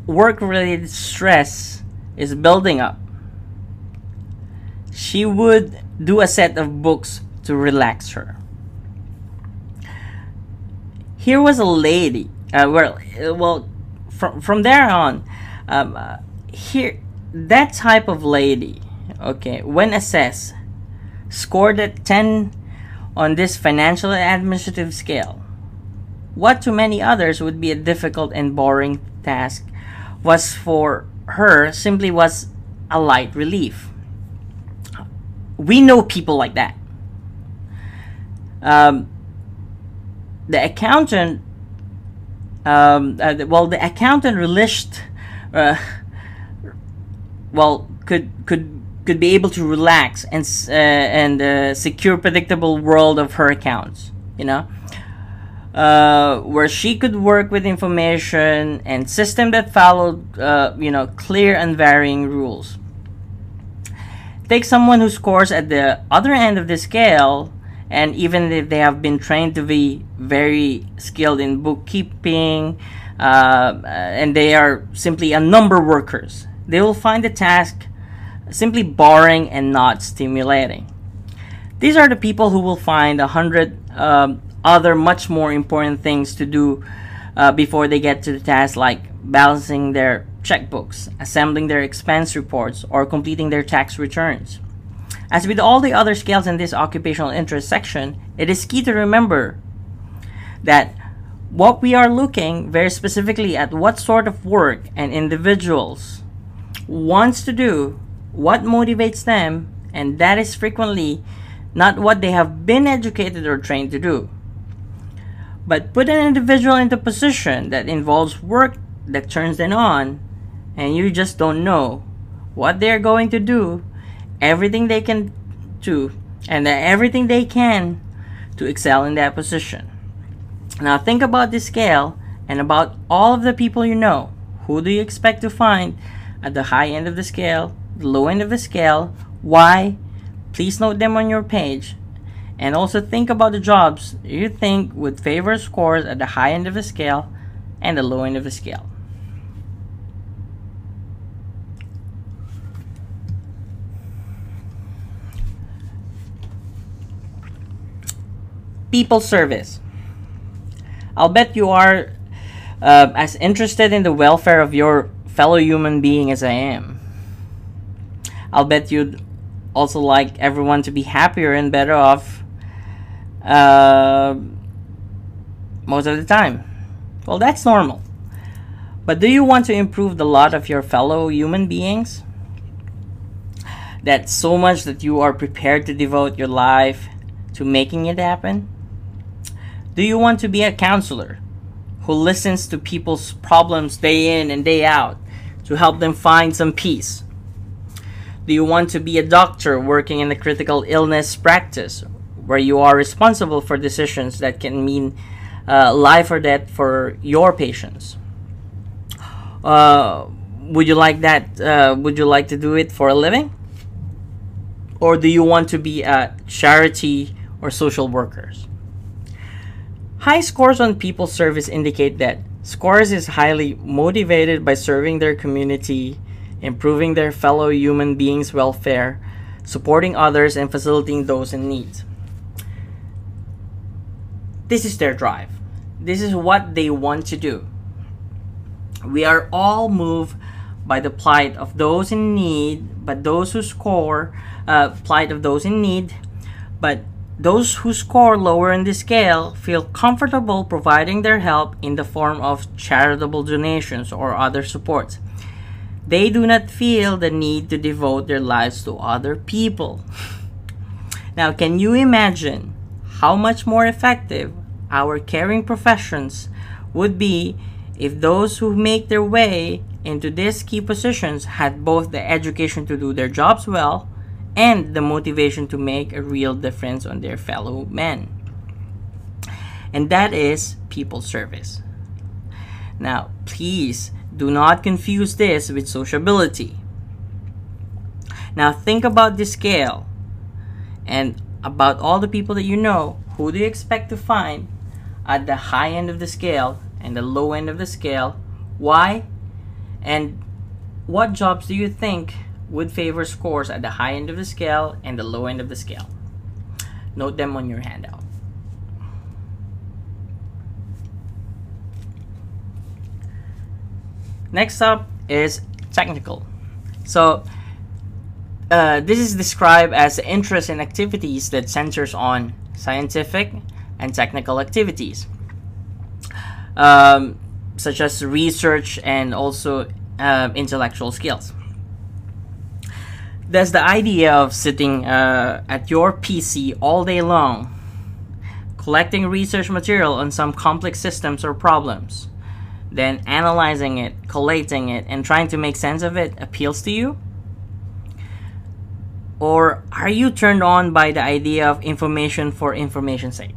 work-related stress is building up, she would do a set of books to relax her. Here was a lady. From there on, here that type of lady, okay, when assessed, scored at 10 on this financial and administrative scale. What to many others would be a difficult and boring task was for her simply was a light relief. We know people like that. The accountant, the accountant relished, could be able to relax and secure predictable world of her accounts. Where she could work with information and system that followed, clear and varying rules. Take someone who scores at the other end of the scale, and even if they have been trained to be very skilled in bookkeeping, and they are simply a number workers, they will find the task simply boring and not stimulating. These are the people who will find 100 other much more important things to do before they get to the task, like balancing their checkbooks, assembling their expense reports, or completing their tax returns. As with all the other scales in this occupational interest section, it is key to remember that what we are looking very specifically at what sort of work an individuals wants to do, what motivates them, and that is frequently not what they have been educated or trained to do. But put an individual into a position that involves work that turns them on, and you just don't know what they're going to do, everything they can do, and everything they can to excel in that position. Now think about this scale and about all of the people you know. Who do you expect to find at the high end of the scale, the low end of the scale? Why? Please note them on your page. And also think about the jobs you think would favor scores at the high end of the scale and the low end of the scale. People service. I'll bet you are as interested in the welfare of your fellow human being as I am. I'll bet you'd also like everyone to be happier and better off most of the time. Well, that's normal. But do you want to improve the lot of your fellow human beings? That's so much that you are prepared to devote your life to making it happen? Do you want to be a counselor who listens to people's problems day in and day out to help them find some peace? Do you want to be a doctor working in a critical illness practice where you are responsible for decisions that can mean life or death for your patients? Would you like that? Would you like to do it for a living? Or do you want to be a charity or social workers? High scores on people service indicate that scorers is highly motivated by serving their community, improving their fellow human beings' welfare, supporting others, and facilitating those in need. This is their drive. This is what they want to do. We are all moved by the plight of those in need, but those who score, plight of those in need, but those who score lower in the scale feel comfortable providing their help in the form of charitable donations or other supports. They do not feel the need to devote their lives to other people. Now, can you imagine how much more effective our caring professions would be if those who make their way into these key positions had both the education to do their jobs well and the motivation to make a real difference on their fellow men. And that is people service. Now, please do not confuse this with sociability. Now, think about this scale and about all the people that you know. Who do you expect to find at the high end of the scale and the low end of the scale? Why? And what jobs do you think would favor scores at the high end of the scale and the low end of the scale? Note them on your handout. Next up is technical. So this is described as interest in activities that centers on scientific and technical activities, such as research and also intellectual skills. That's the idea of sitting at your PC all day long, collecting research material on some complex systems or problems, then analyzing it, collating it, and trying to make sense of it appeals to you? Or are you turned on by the idea of information for information's sake?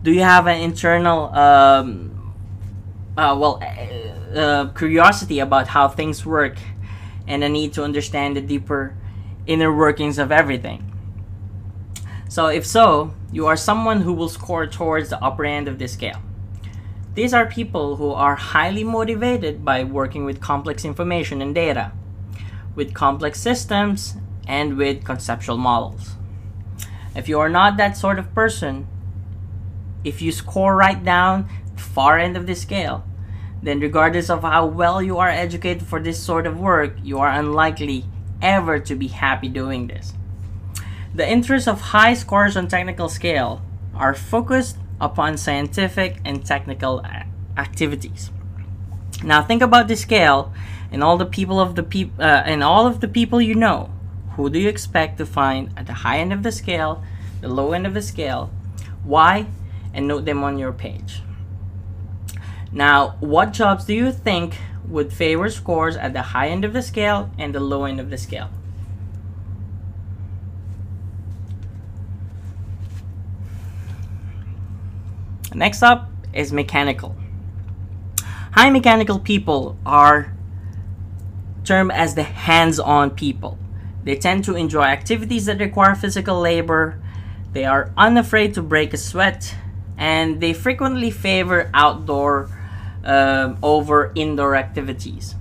Do you have an internal curiosity about how things work and a need to understand the deeper inner workings of everything? So if so, you are someone who will score towards the upper end of this scale. These are people who are highly motivated by working with complex information and data, with complex systems, and with conceptual models. If you are not that sort of person, if you score right down the far end of the scale, then regardless of how well you are educated for this sort of work, you are unlikely ever to be happy doing this. The interests of high scores on technical scale are focused upon scientific and technical activities. Now think about this scale and all the people you know. Who do you expect to find at the high end of the scale, the low end of the scale? Why? And note them on your page. Now, what jobs do you think would favor scores at the high end of the scale and the low end of the scale? Next up is mechanical. High mechanical people are termed as the hands-on people. They tend to enjoy activities that require physical labor. They are unafraid to break a sweat, and they frequently favor outdoor over indoor activities.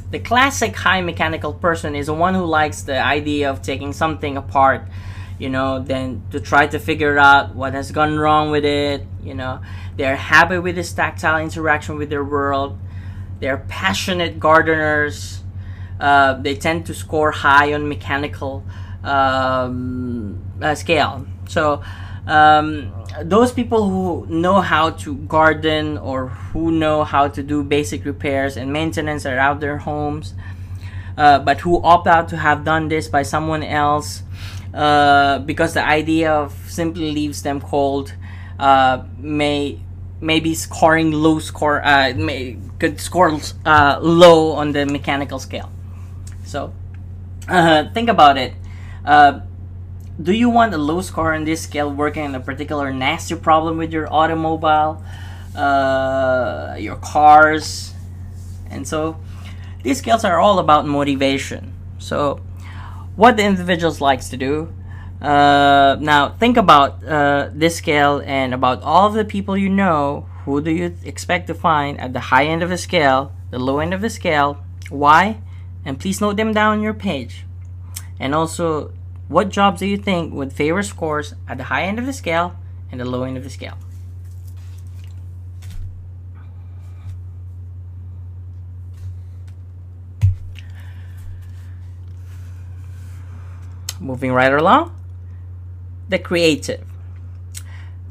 The classic high mechanical person is the one who likes the idea of taking something apart, then to try to figure out what has gone wrong with it. They're happy with this tactile interaction with their world. They're passionate gardeners. They tend to score high on mechanical scale. So those people who know how to garden or who know how to do basic repairs and maintenance around their homes, but who opt out to have done this by someone else because the idea of simply leaves them cold, may be scoring low score, could score low on the mechanical scale. So think about it. Do you want a low score on this scale working on a particular nasty problem with your automobile, your cars? And so these scales are all about motivation. So what the individuals likes to do. Now think about this scale and about all of the people you know. Who do you expect to find at the high end of the scale, the low end of the scale? Why? And please note them down on your page. And also, what jobs do you think would favor scores at the high end of the scale and the low end of the scale? Moving right along, the creative.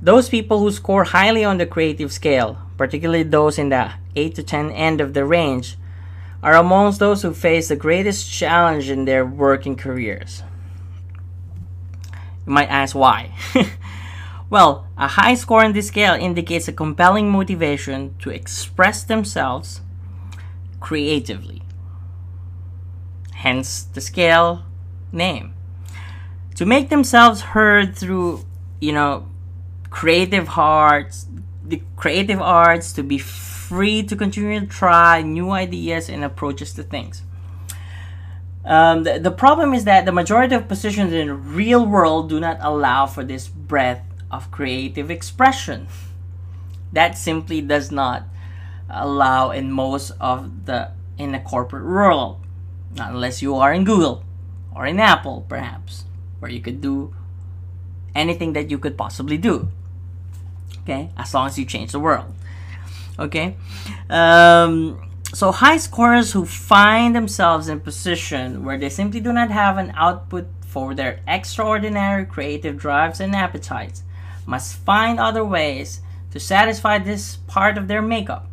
Those people who score highly on the creative scale, particularly those in the 8 to 10 end of the range, are amongst those who face the greatest challenge in their working careers. You might ask why. Well, a high score on this scale indicates a compelling motivation to express themselves, creatively. Hence the scale name. To make themselves heard through, creative arts, to be free to continue to try new ideas and approaches to things. The problem is that the majority of positions in the real world do not allow for this breadth of creative expression. That simply does not allow in most of in the corporate world, not unless you are in Google or in Apple, perhaps, where you could do anything that you could possibly do. Okay, as long as you change the world. Okay, so high scorers who find themselves in a position where they simply do not have an output for their extraordinary creative drives and appetites must find other ways to satisfy this part of their makeup.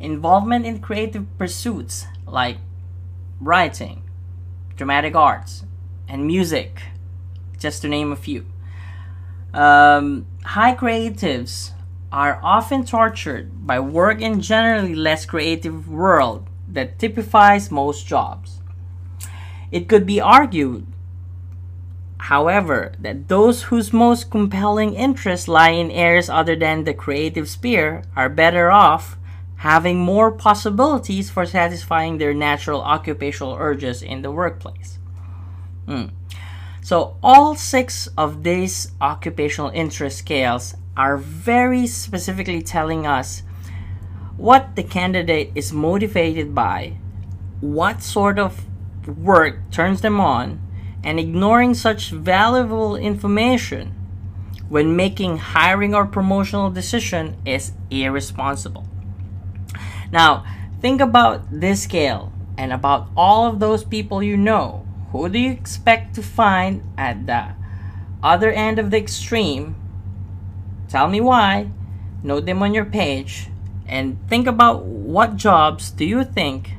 Involvement in creative pursuits like writing, dramatic arts, and music, just to name a few. High creatives are often tortured by work in generally less creative world that typifies most jobs. It could be argued, however, that those whose most compelling interests lie in areas other than the creative sphere are better off having more possibilities for satisfying their natural occupational urges in the workplace. So all 6 of these occupational interest scales are very specifically telling us what the candidate is motivated by, what sort of work turns them on, and ignoring such valuable information when making hiring or promotional decision is irresponsible. Now, think about this scale and about all of those people you know. Who do you expect to find at the other end of the extreme? Tell me why. Note them on your page. And think about what jobs do you think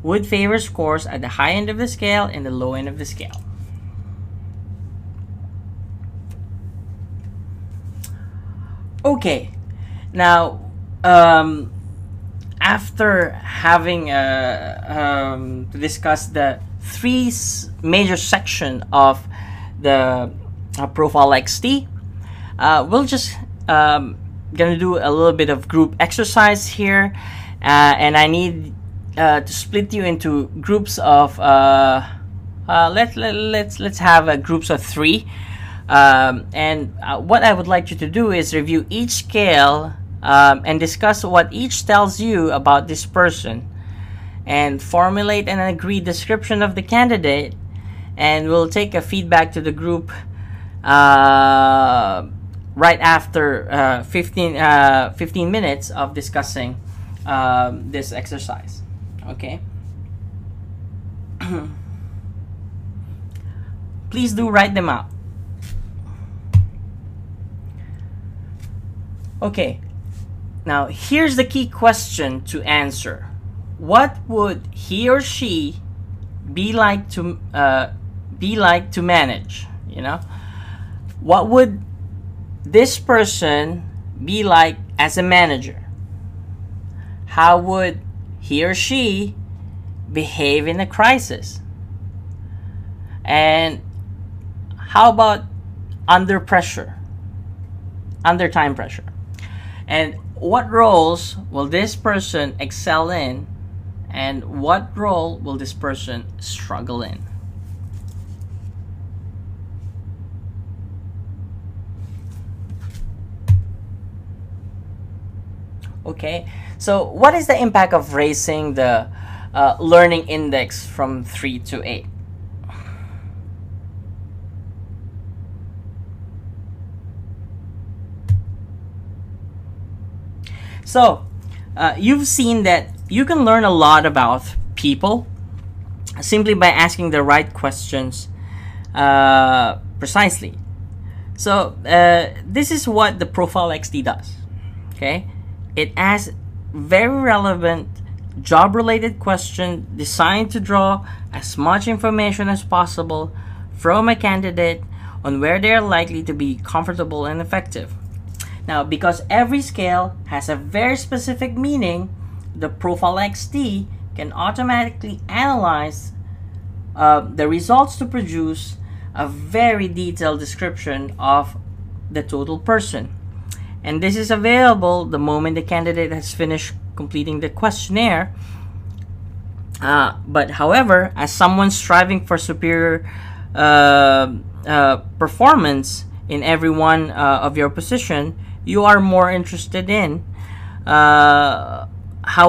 would favor scores at the high end of the scale and the low end of the scale. Okay. Now, after having to discuss the 3 major section of the Profile XT, we'll just gonna do a little bit of group exercise here, and I need to split you into groups of let's have groups of 3, and what I would like you to do is review each scale and discuss what each tells you about this person, and formulate an agreed description of the candidate, and we'll take a feedback to the group right after 15 minutes of discussing this exercise. Okay. Please do write them out. Okay. Now here's the key question to answer. What would he or she be like to manage? What would this person be like as a manager? How would he or she behave in a crisis? And how about under pressure, under time pressure? And what roles will this person excel in, and what role will this person struggle in? Okay, so what is the impact of raising the learning index from 3 to 8? So you've seen that you can learn a lot about people simply by asking the right questions precisely. So this is what the Profile XT does. Okay, it asks very relevant job-related questions designed to draw as much information as possible from a candidate on where they are likely to be comfortable and effective. Now, because every scale has a very specific meaning, the Profile XT can automatically analyze the results to produce a very detailed description of the total person. And this is available the moment the candidate has finished completing the questionnaire. But however, as someone striving for superior performance in every one of your position, you are more interested in how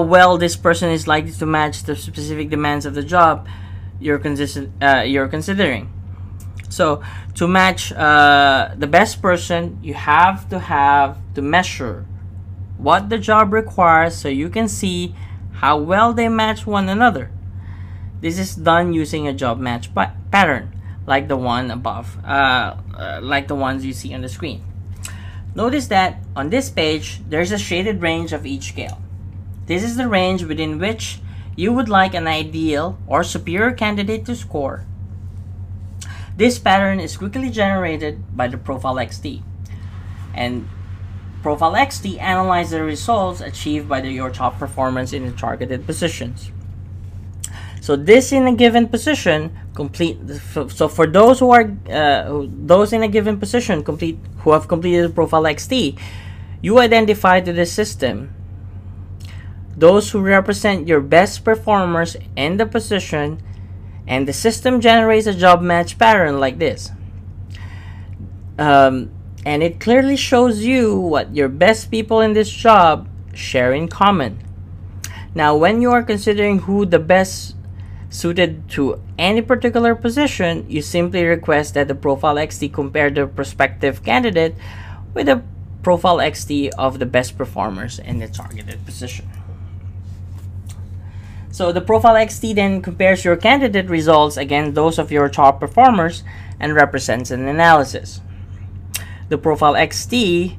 well this person is likely to match the specific demands of the job you're considering. So to match the best person, you have to measure what the job requires so you can see how well they match one another. This is done using a job match pattern like the one above, like the ones you see on the screen. Notice that on this page, there's a shaded range of each scale. This is the range within which you would like an ideal or superior candidate to score. This pattern is quickly generated by the Profile XT. And Profile XT analyzes the results achieved by your top performance in the targeted positions. So this in a given position so for those who are those in a given position who have completed Profile XT, you identify to the system those who represent your best performers in the position, and the system generates a job match pattern like this. And it clearly shows you what your best people in this job share in common. Now, when you are considering who the best suited to any particular position, you simply request that the Profile XT compare the prospective candidate with the Profile XT of the best performers in the targeted position. So the Profile XT then compares your candidate results against those of your top performers and represents an analysis. The Profile XT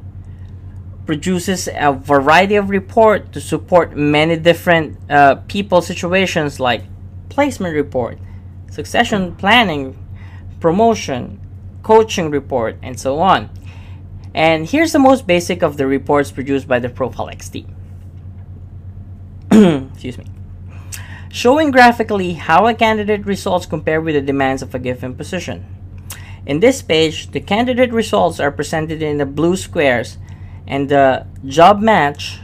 produces a variety of reports to support many different people situations like placement report, succession planning, promotion, coaching report, and so on. And here's the most basic of the reports produced by the Profile XT. Excuse me. Showing graphically how a candidate results compare with the demands of a given position. In this page, the candidate results are presented in the blue squares, and the job match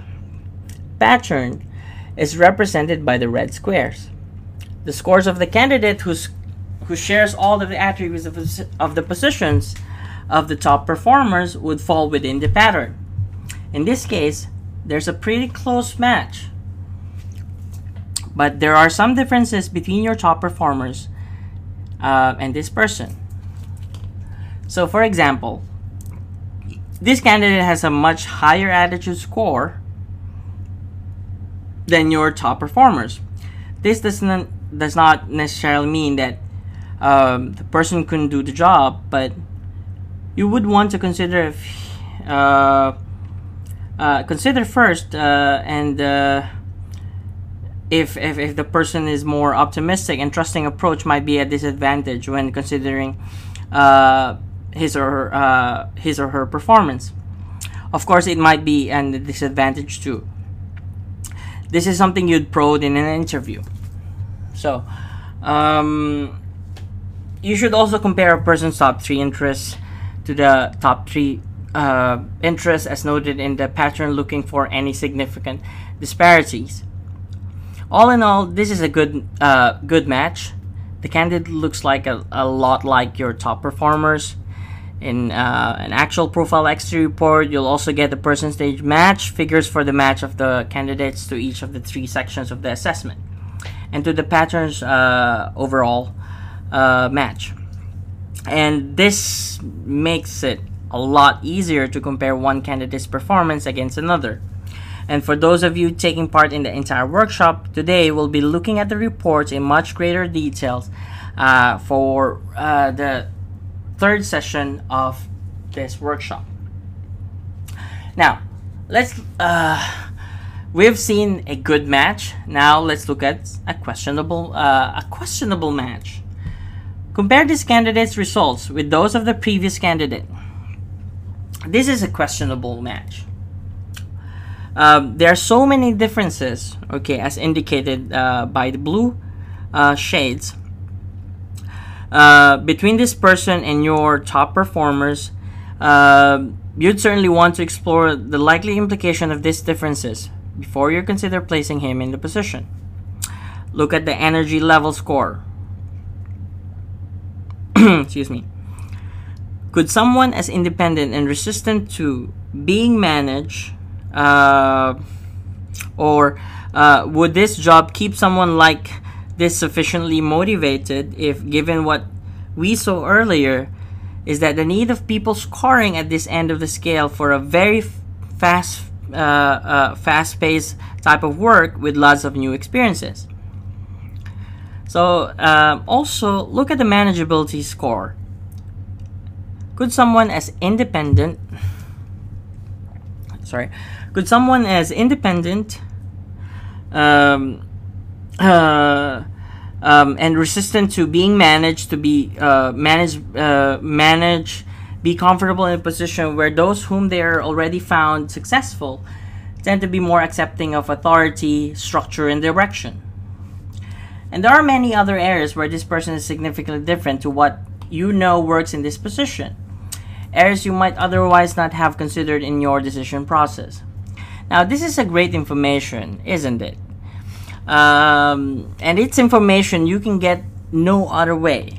pattern is represented by the red squares. The scores of the candidate who shares all of the attributes of the positions of the top performers would fall within the pattern. In this case, there's a pretty close match, but there are some differences between your top performers and this person. So for example, this candidate has a much higher attitude score than your top performers. This does not necessarily mean that the person couldn't do the job, but you would want to consider first if the person is more optimistic and trusting approach might be a disadvantage when considering his or her performance. Of course, it might be a disadvantage too. This is something you'd probe in an interview. So, you should also compare a person's top 3 interests to the top 3 interests as noted in the pattern, looking for any significant disparities. All in all, this is a good match. The candidate looks like a lot like your top performers. In an actual Profile XT report, you'll also get the percentage match figures for the match of the candidates to each of the 3 sections of the assessment, and to the pattern's overall match. And this makes it a lot easier to compare one candidate's performance against another. And for those of you taking part in the entire workshop, today we'll be looking at the reports in much greater details for the 3rd session of this workshop. Now, we've seen a good match. Now let's look at a questionable match. Compare this candidate's results with those of the previous candidate. This is a questionable match. There are so many differences, okay, as indicated by the blue shades between this person and your top performers. You'd certainly want to explore the likely implication of these differences before you consider placing him in the position. Look at the energy level score. Excuse me. Could someone as independent and resistant to being managed, or would this job keep someone like this sufficiently motivated if given what we saw earlier is that the need of people scoring at this end of the scale for a very fast-paced type of work with lots of new experiences. So also look at the manageability score. Could someone as independent and resistant to being managed to be be comfortable in a position where those whom they are already found successful tend to be more accepting of authority, structure, and direction. And there are many other areas where this person is significantly different to what you know works in this position, areas you might otherwise not have considered in your decision process. Now, this is a great information, isn't it? And it's information you can get no other way.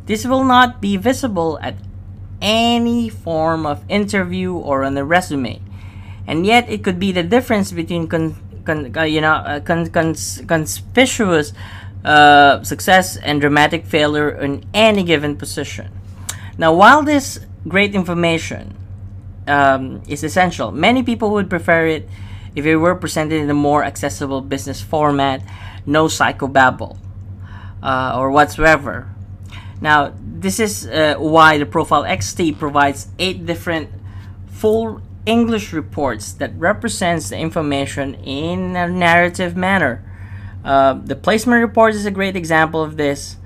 This will not be visible at any form of interview or on a resume, and yet it could be the difference between conspicuous success and dramatic failure in any given position. Now, while this great information is essential, many people would prefer it if it were presented in a more accessible business format, no psychobabble or whatsoever. Now, this is why the Profile XT provides 8 different full English reports that represents the information in a narrative manner. The placement report is a great example of this,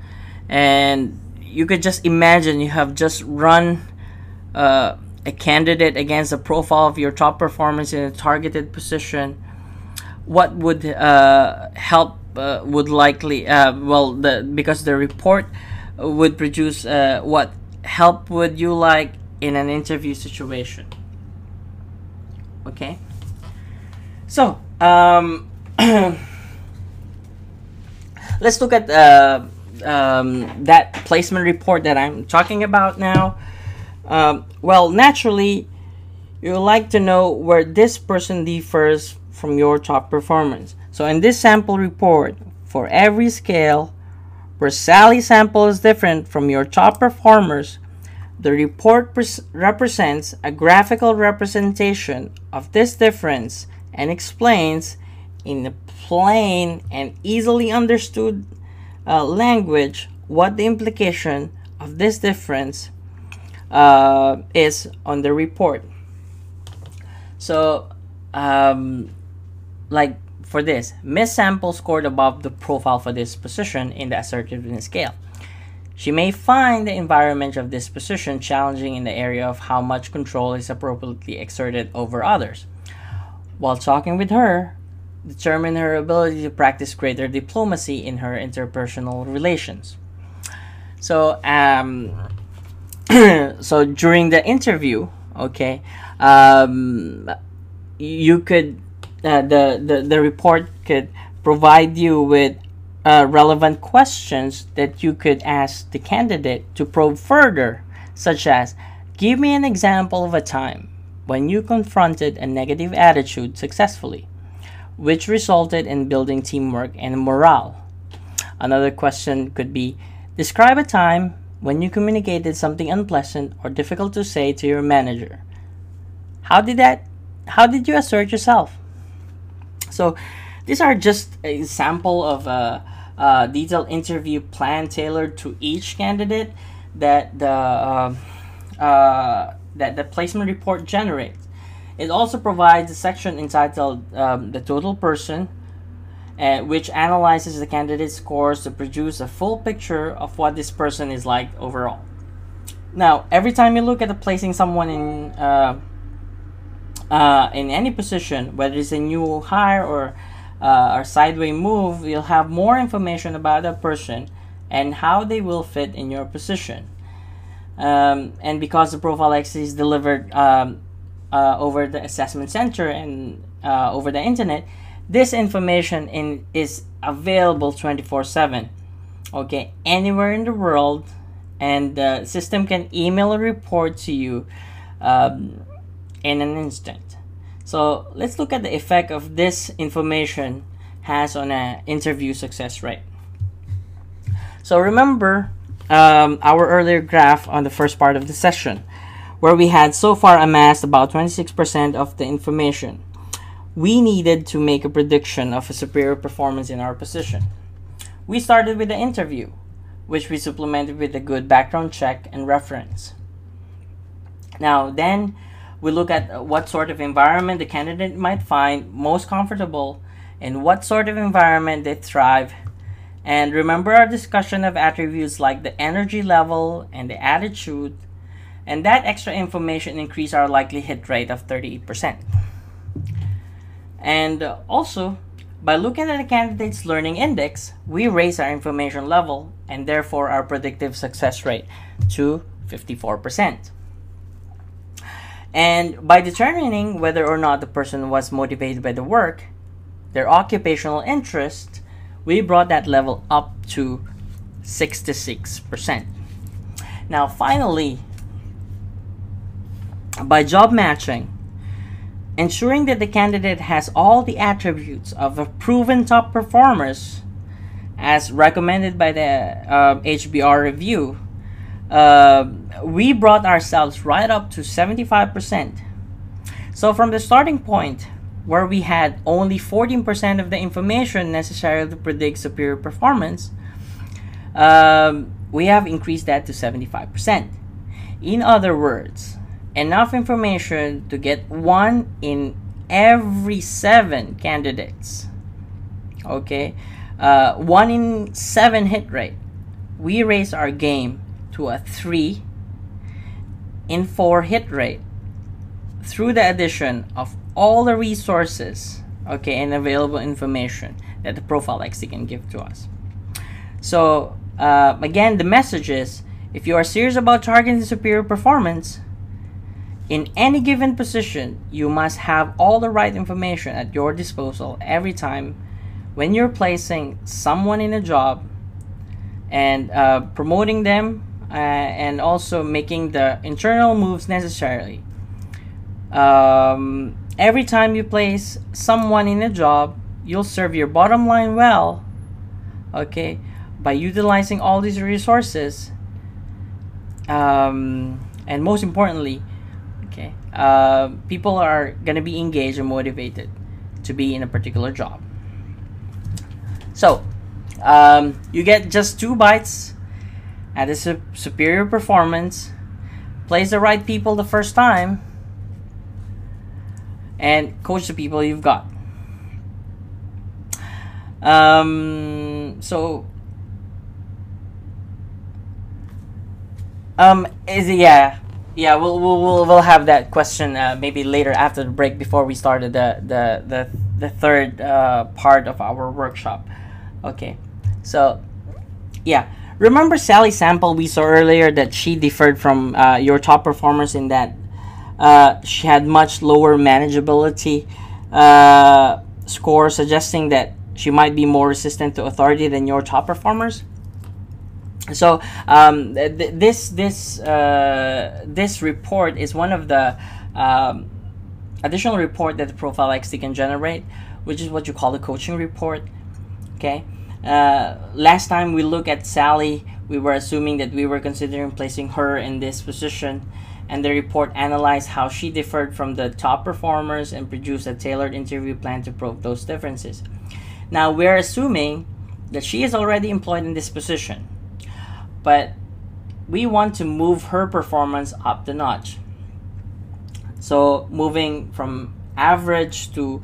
and you could just imagine you have just run a candidate against a profile of your top performance in a targeted position. What would help would likely because the report would produce what help would you like in an interview situation. Okay, so let's look at that placement report that I'm talking about now. Well, naturally, you like to know where this person differs from your top performance. So in this sample report, for every scale where Sally's sample is different from your top performers, the report represents a graphical representation of this difference and explains in a plain and easily understood language what the implication of this difference is on the report. So like for this, Miss Sample scored above the profile for this position in the assertiveness scale. She may find the environment of this position challenging in the area of how much control is appropriately exerted over others. While talking with her, determine her ability to practice greater diplomacy in her interpersonal relations. So so during the interview, okay, you could the report could provide you with relevant questions that you could ask the candidate to probe further, such as, give me an example of a time when you confronted a negative attitude successfully, which resulted in building teamwork and morale. Another question could be, describe a time when you communicated something unpleasant or difficult to say to your manager. How did you assert yourself? So these are just a sample of a detailed interview plan tailored to each candidate that the placement report generates. It also provides a section entitled the total person, which analyzes the candidate's scores to produce a full picture of what this person is like overall. Now, every time you look at placing someone in in any position, whether it's a new hire or sideways move, you'll have more information about that person and how they will fit in your position. And because the Profile X is delivered over the assessment center and over the internet, this information is available 24/7. Okay, anywhere in the world, and the system can email a report to you in an instant. So let's look at the effect of this information has on an interview success rate. So remember our earlier graph on the first part of the session, where we had so far amassed about 26% of the information we needed to make a prediction of a superior performance in our position. We started with the interview, which we supplemented with a good background check and reference. Now then, we look at what sort of environment the candidate might find most comfortable and what sort of environment they thrive. And remember our discussion of attributes like the energy level and the attitude, and that extra information increased our likely hit rate of 38%. And also, by looking at the candidate's learning index, we raise our information level and therefore our predictive success rate to 54%. And by determining whether or not the person was motivated by the work, their occupational interest, we brought that level up to 66%. Now finally, by job matching, ensuring that the candidate has all the attributes of a proven top performers as recommended by the HBR review, we brought ourselves right up to 75%. So from the starting point, where we had only 14% of the information necessary to predict superior performance, we have increased that to 75%. In other words, enough information to get 1 in every 7 candidates. Okay, 1 in 7 hit rate. We raised our game to a 3 in 4 hit rate through the addition of all the resources, okay, and available information that the Profile X can give to us. So again, the message is, if you are serious about targeting superior performance in any given position, you must have all the right information at your disposal every time when you're placing someone in a job and promoting them and also making the internal moves necessarily. Every time you place someone in a job, you'll serve your bottom line well, okay, by utilizing all these resources, and most importantly, okay, people are going to be engaged and motivated to be in a particular job. So you get just 2 bites at a superior performance. Place the right people the first time and coach the people you've got. We'll have that question maybe later after the break, before we started the third part of our workshop. Okay, so yeah, remember Sally's sample we saw earlier, that she differed from your top performers in that she had much lower manageability score, suggesting that she might be more resistant to authority than your top performers. So this report is one of the additional report that the Profile X can generate, which is what you call the coaching report. Okay. Last time we looked at Sally, we were assuming that we were considering placing her in this position, and the report analyzed how she differed from the top performers and produced a tailored interview plan to prove those differences. Now we're assuming that she is already employed in this position, but we want to move her performance up the notch. So moving from average to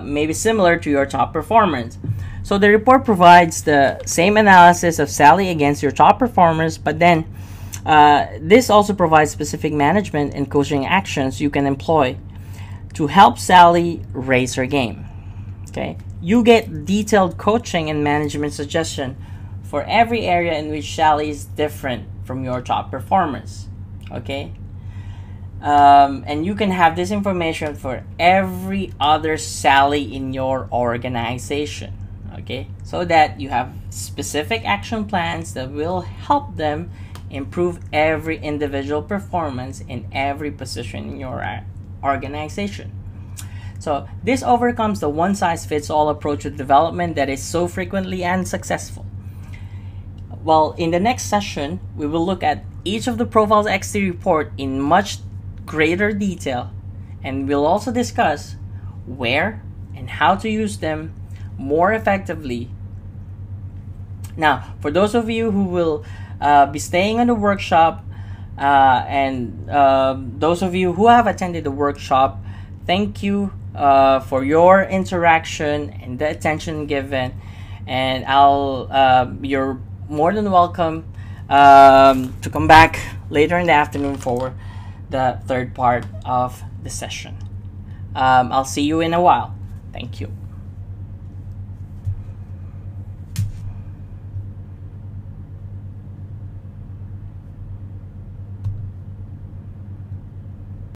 maybe similar to your top performers. So the report provides the same analysis of Sally against your top performers, but then this also provides specific management and coaching actions you can employ to help Sally raise her game. Okay, you get detailed coaching and management suggestion for every area in which Sally is different from your top performers. Okay, and you can have this information for every other Sally in your organization. Okay, so that you have specific action plans that will help them improve every individual performance in every position in your organization. So this overcomes the one-size-fits-all approach to development that is so frequently unsuccessful. Well, in the next session, we will look at each of the Profiles XT report in much greater detail, and we'll also discuss where and how to use them more effectively. Now, for those of you who will be staying on the workshop, and those of you who have attended the workshop, thank you for your interaction and the attention given, and you're more than welcome to come back later in the afternoon for the third part of the session. I'll see you in a while. Thank you.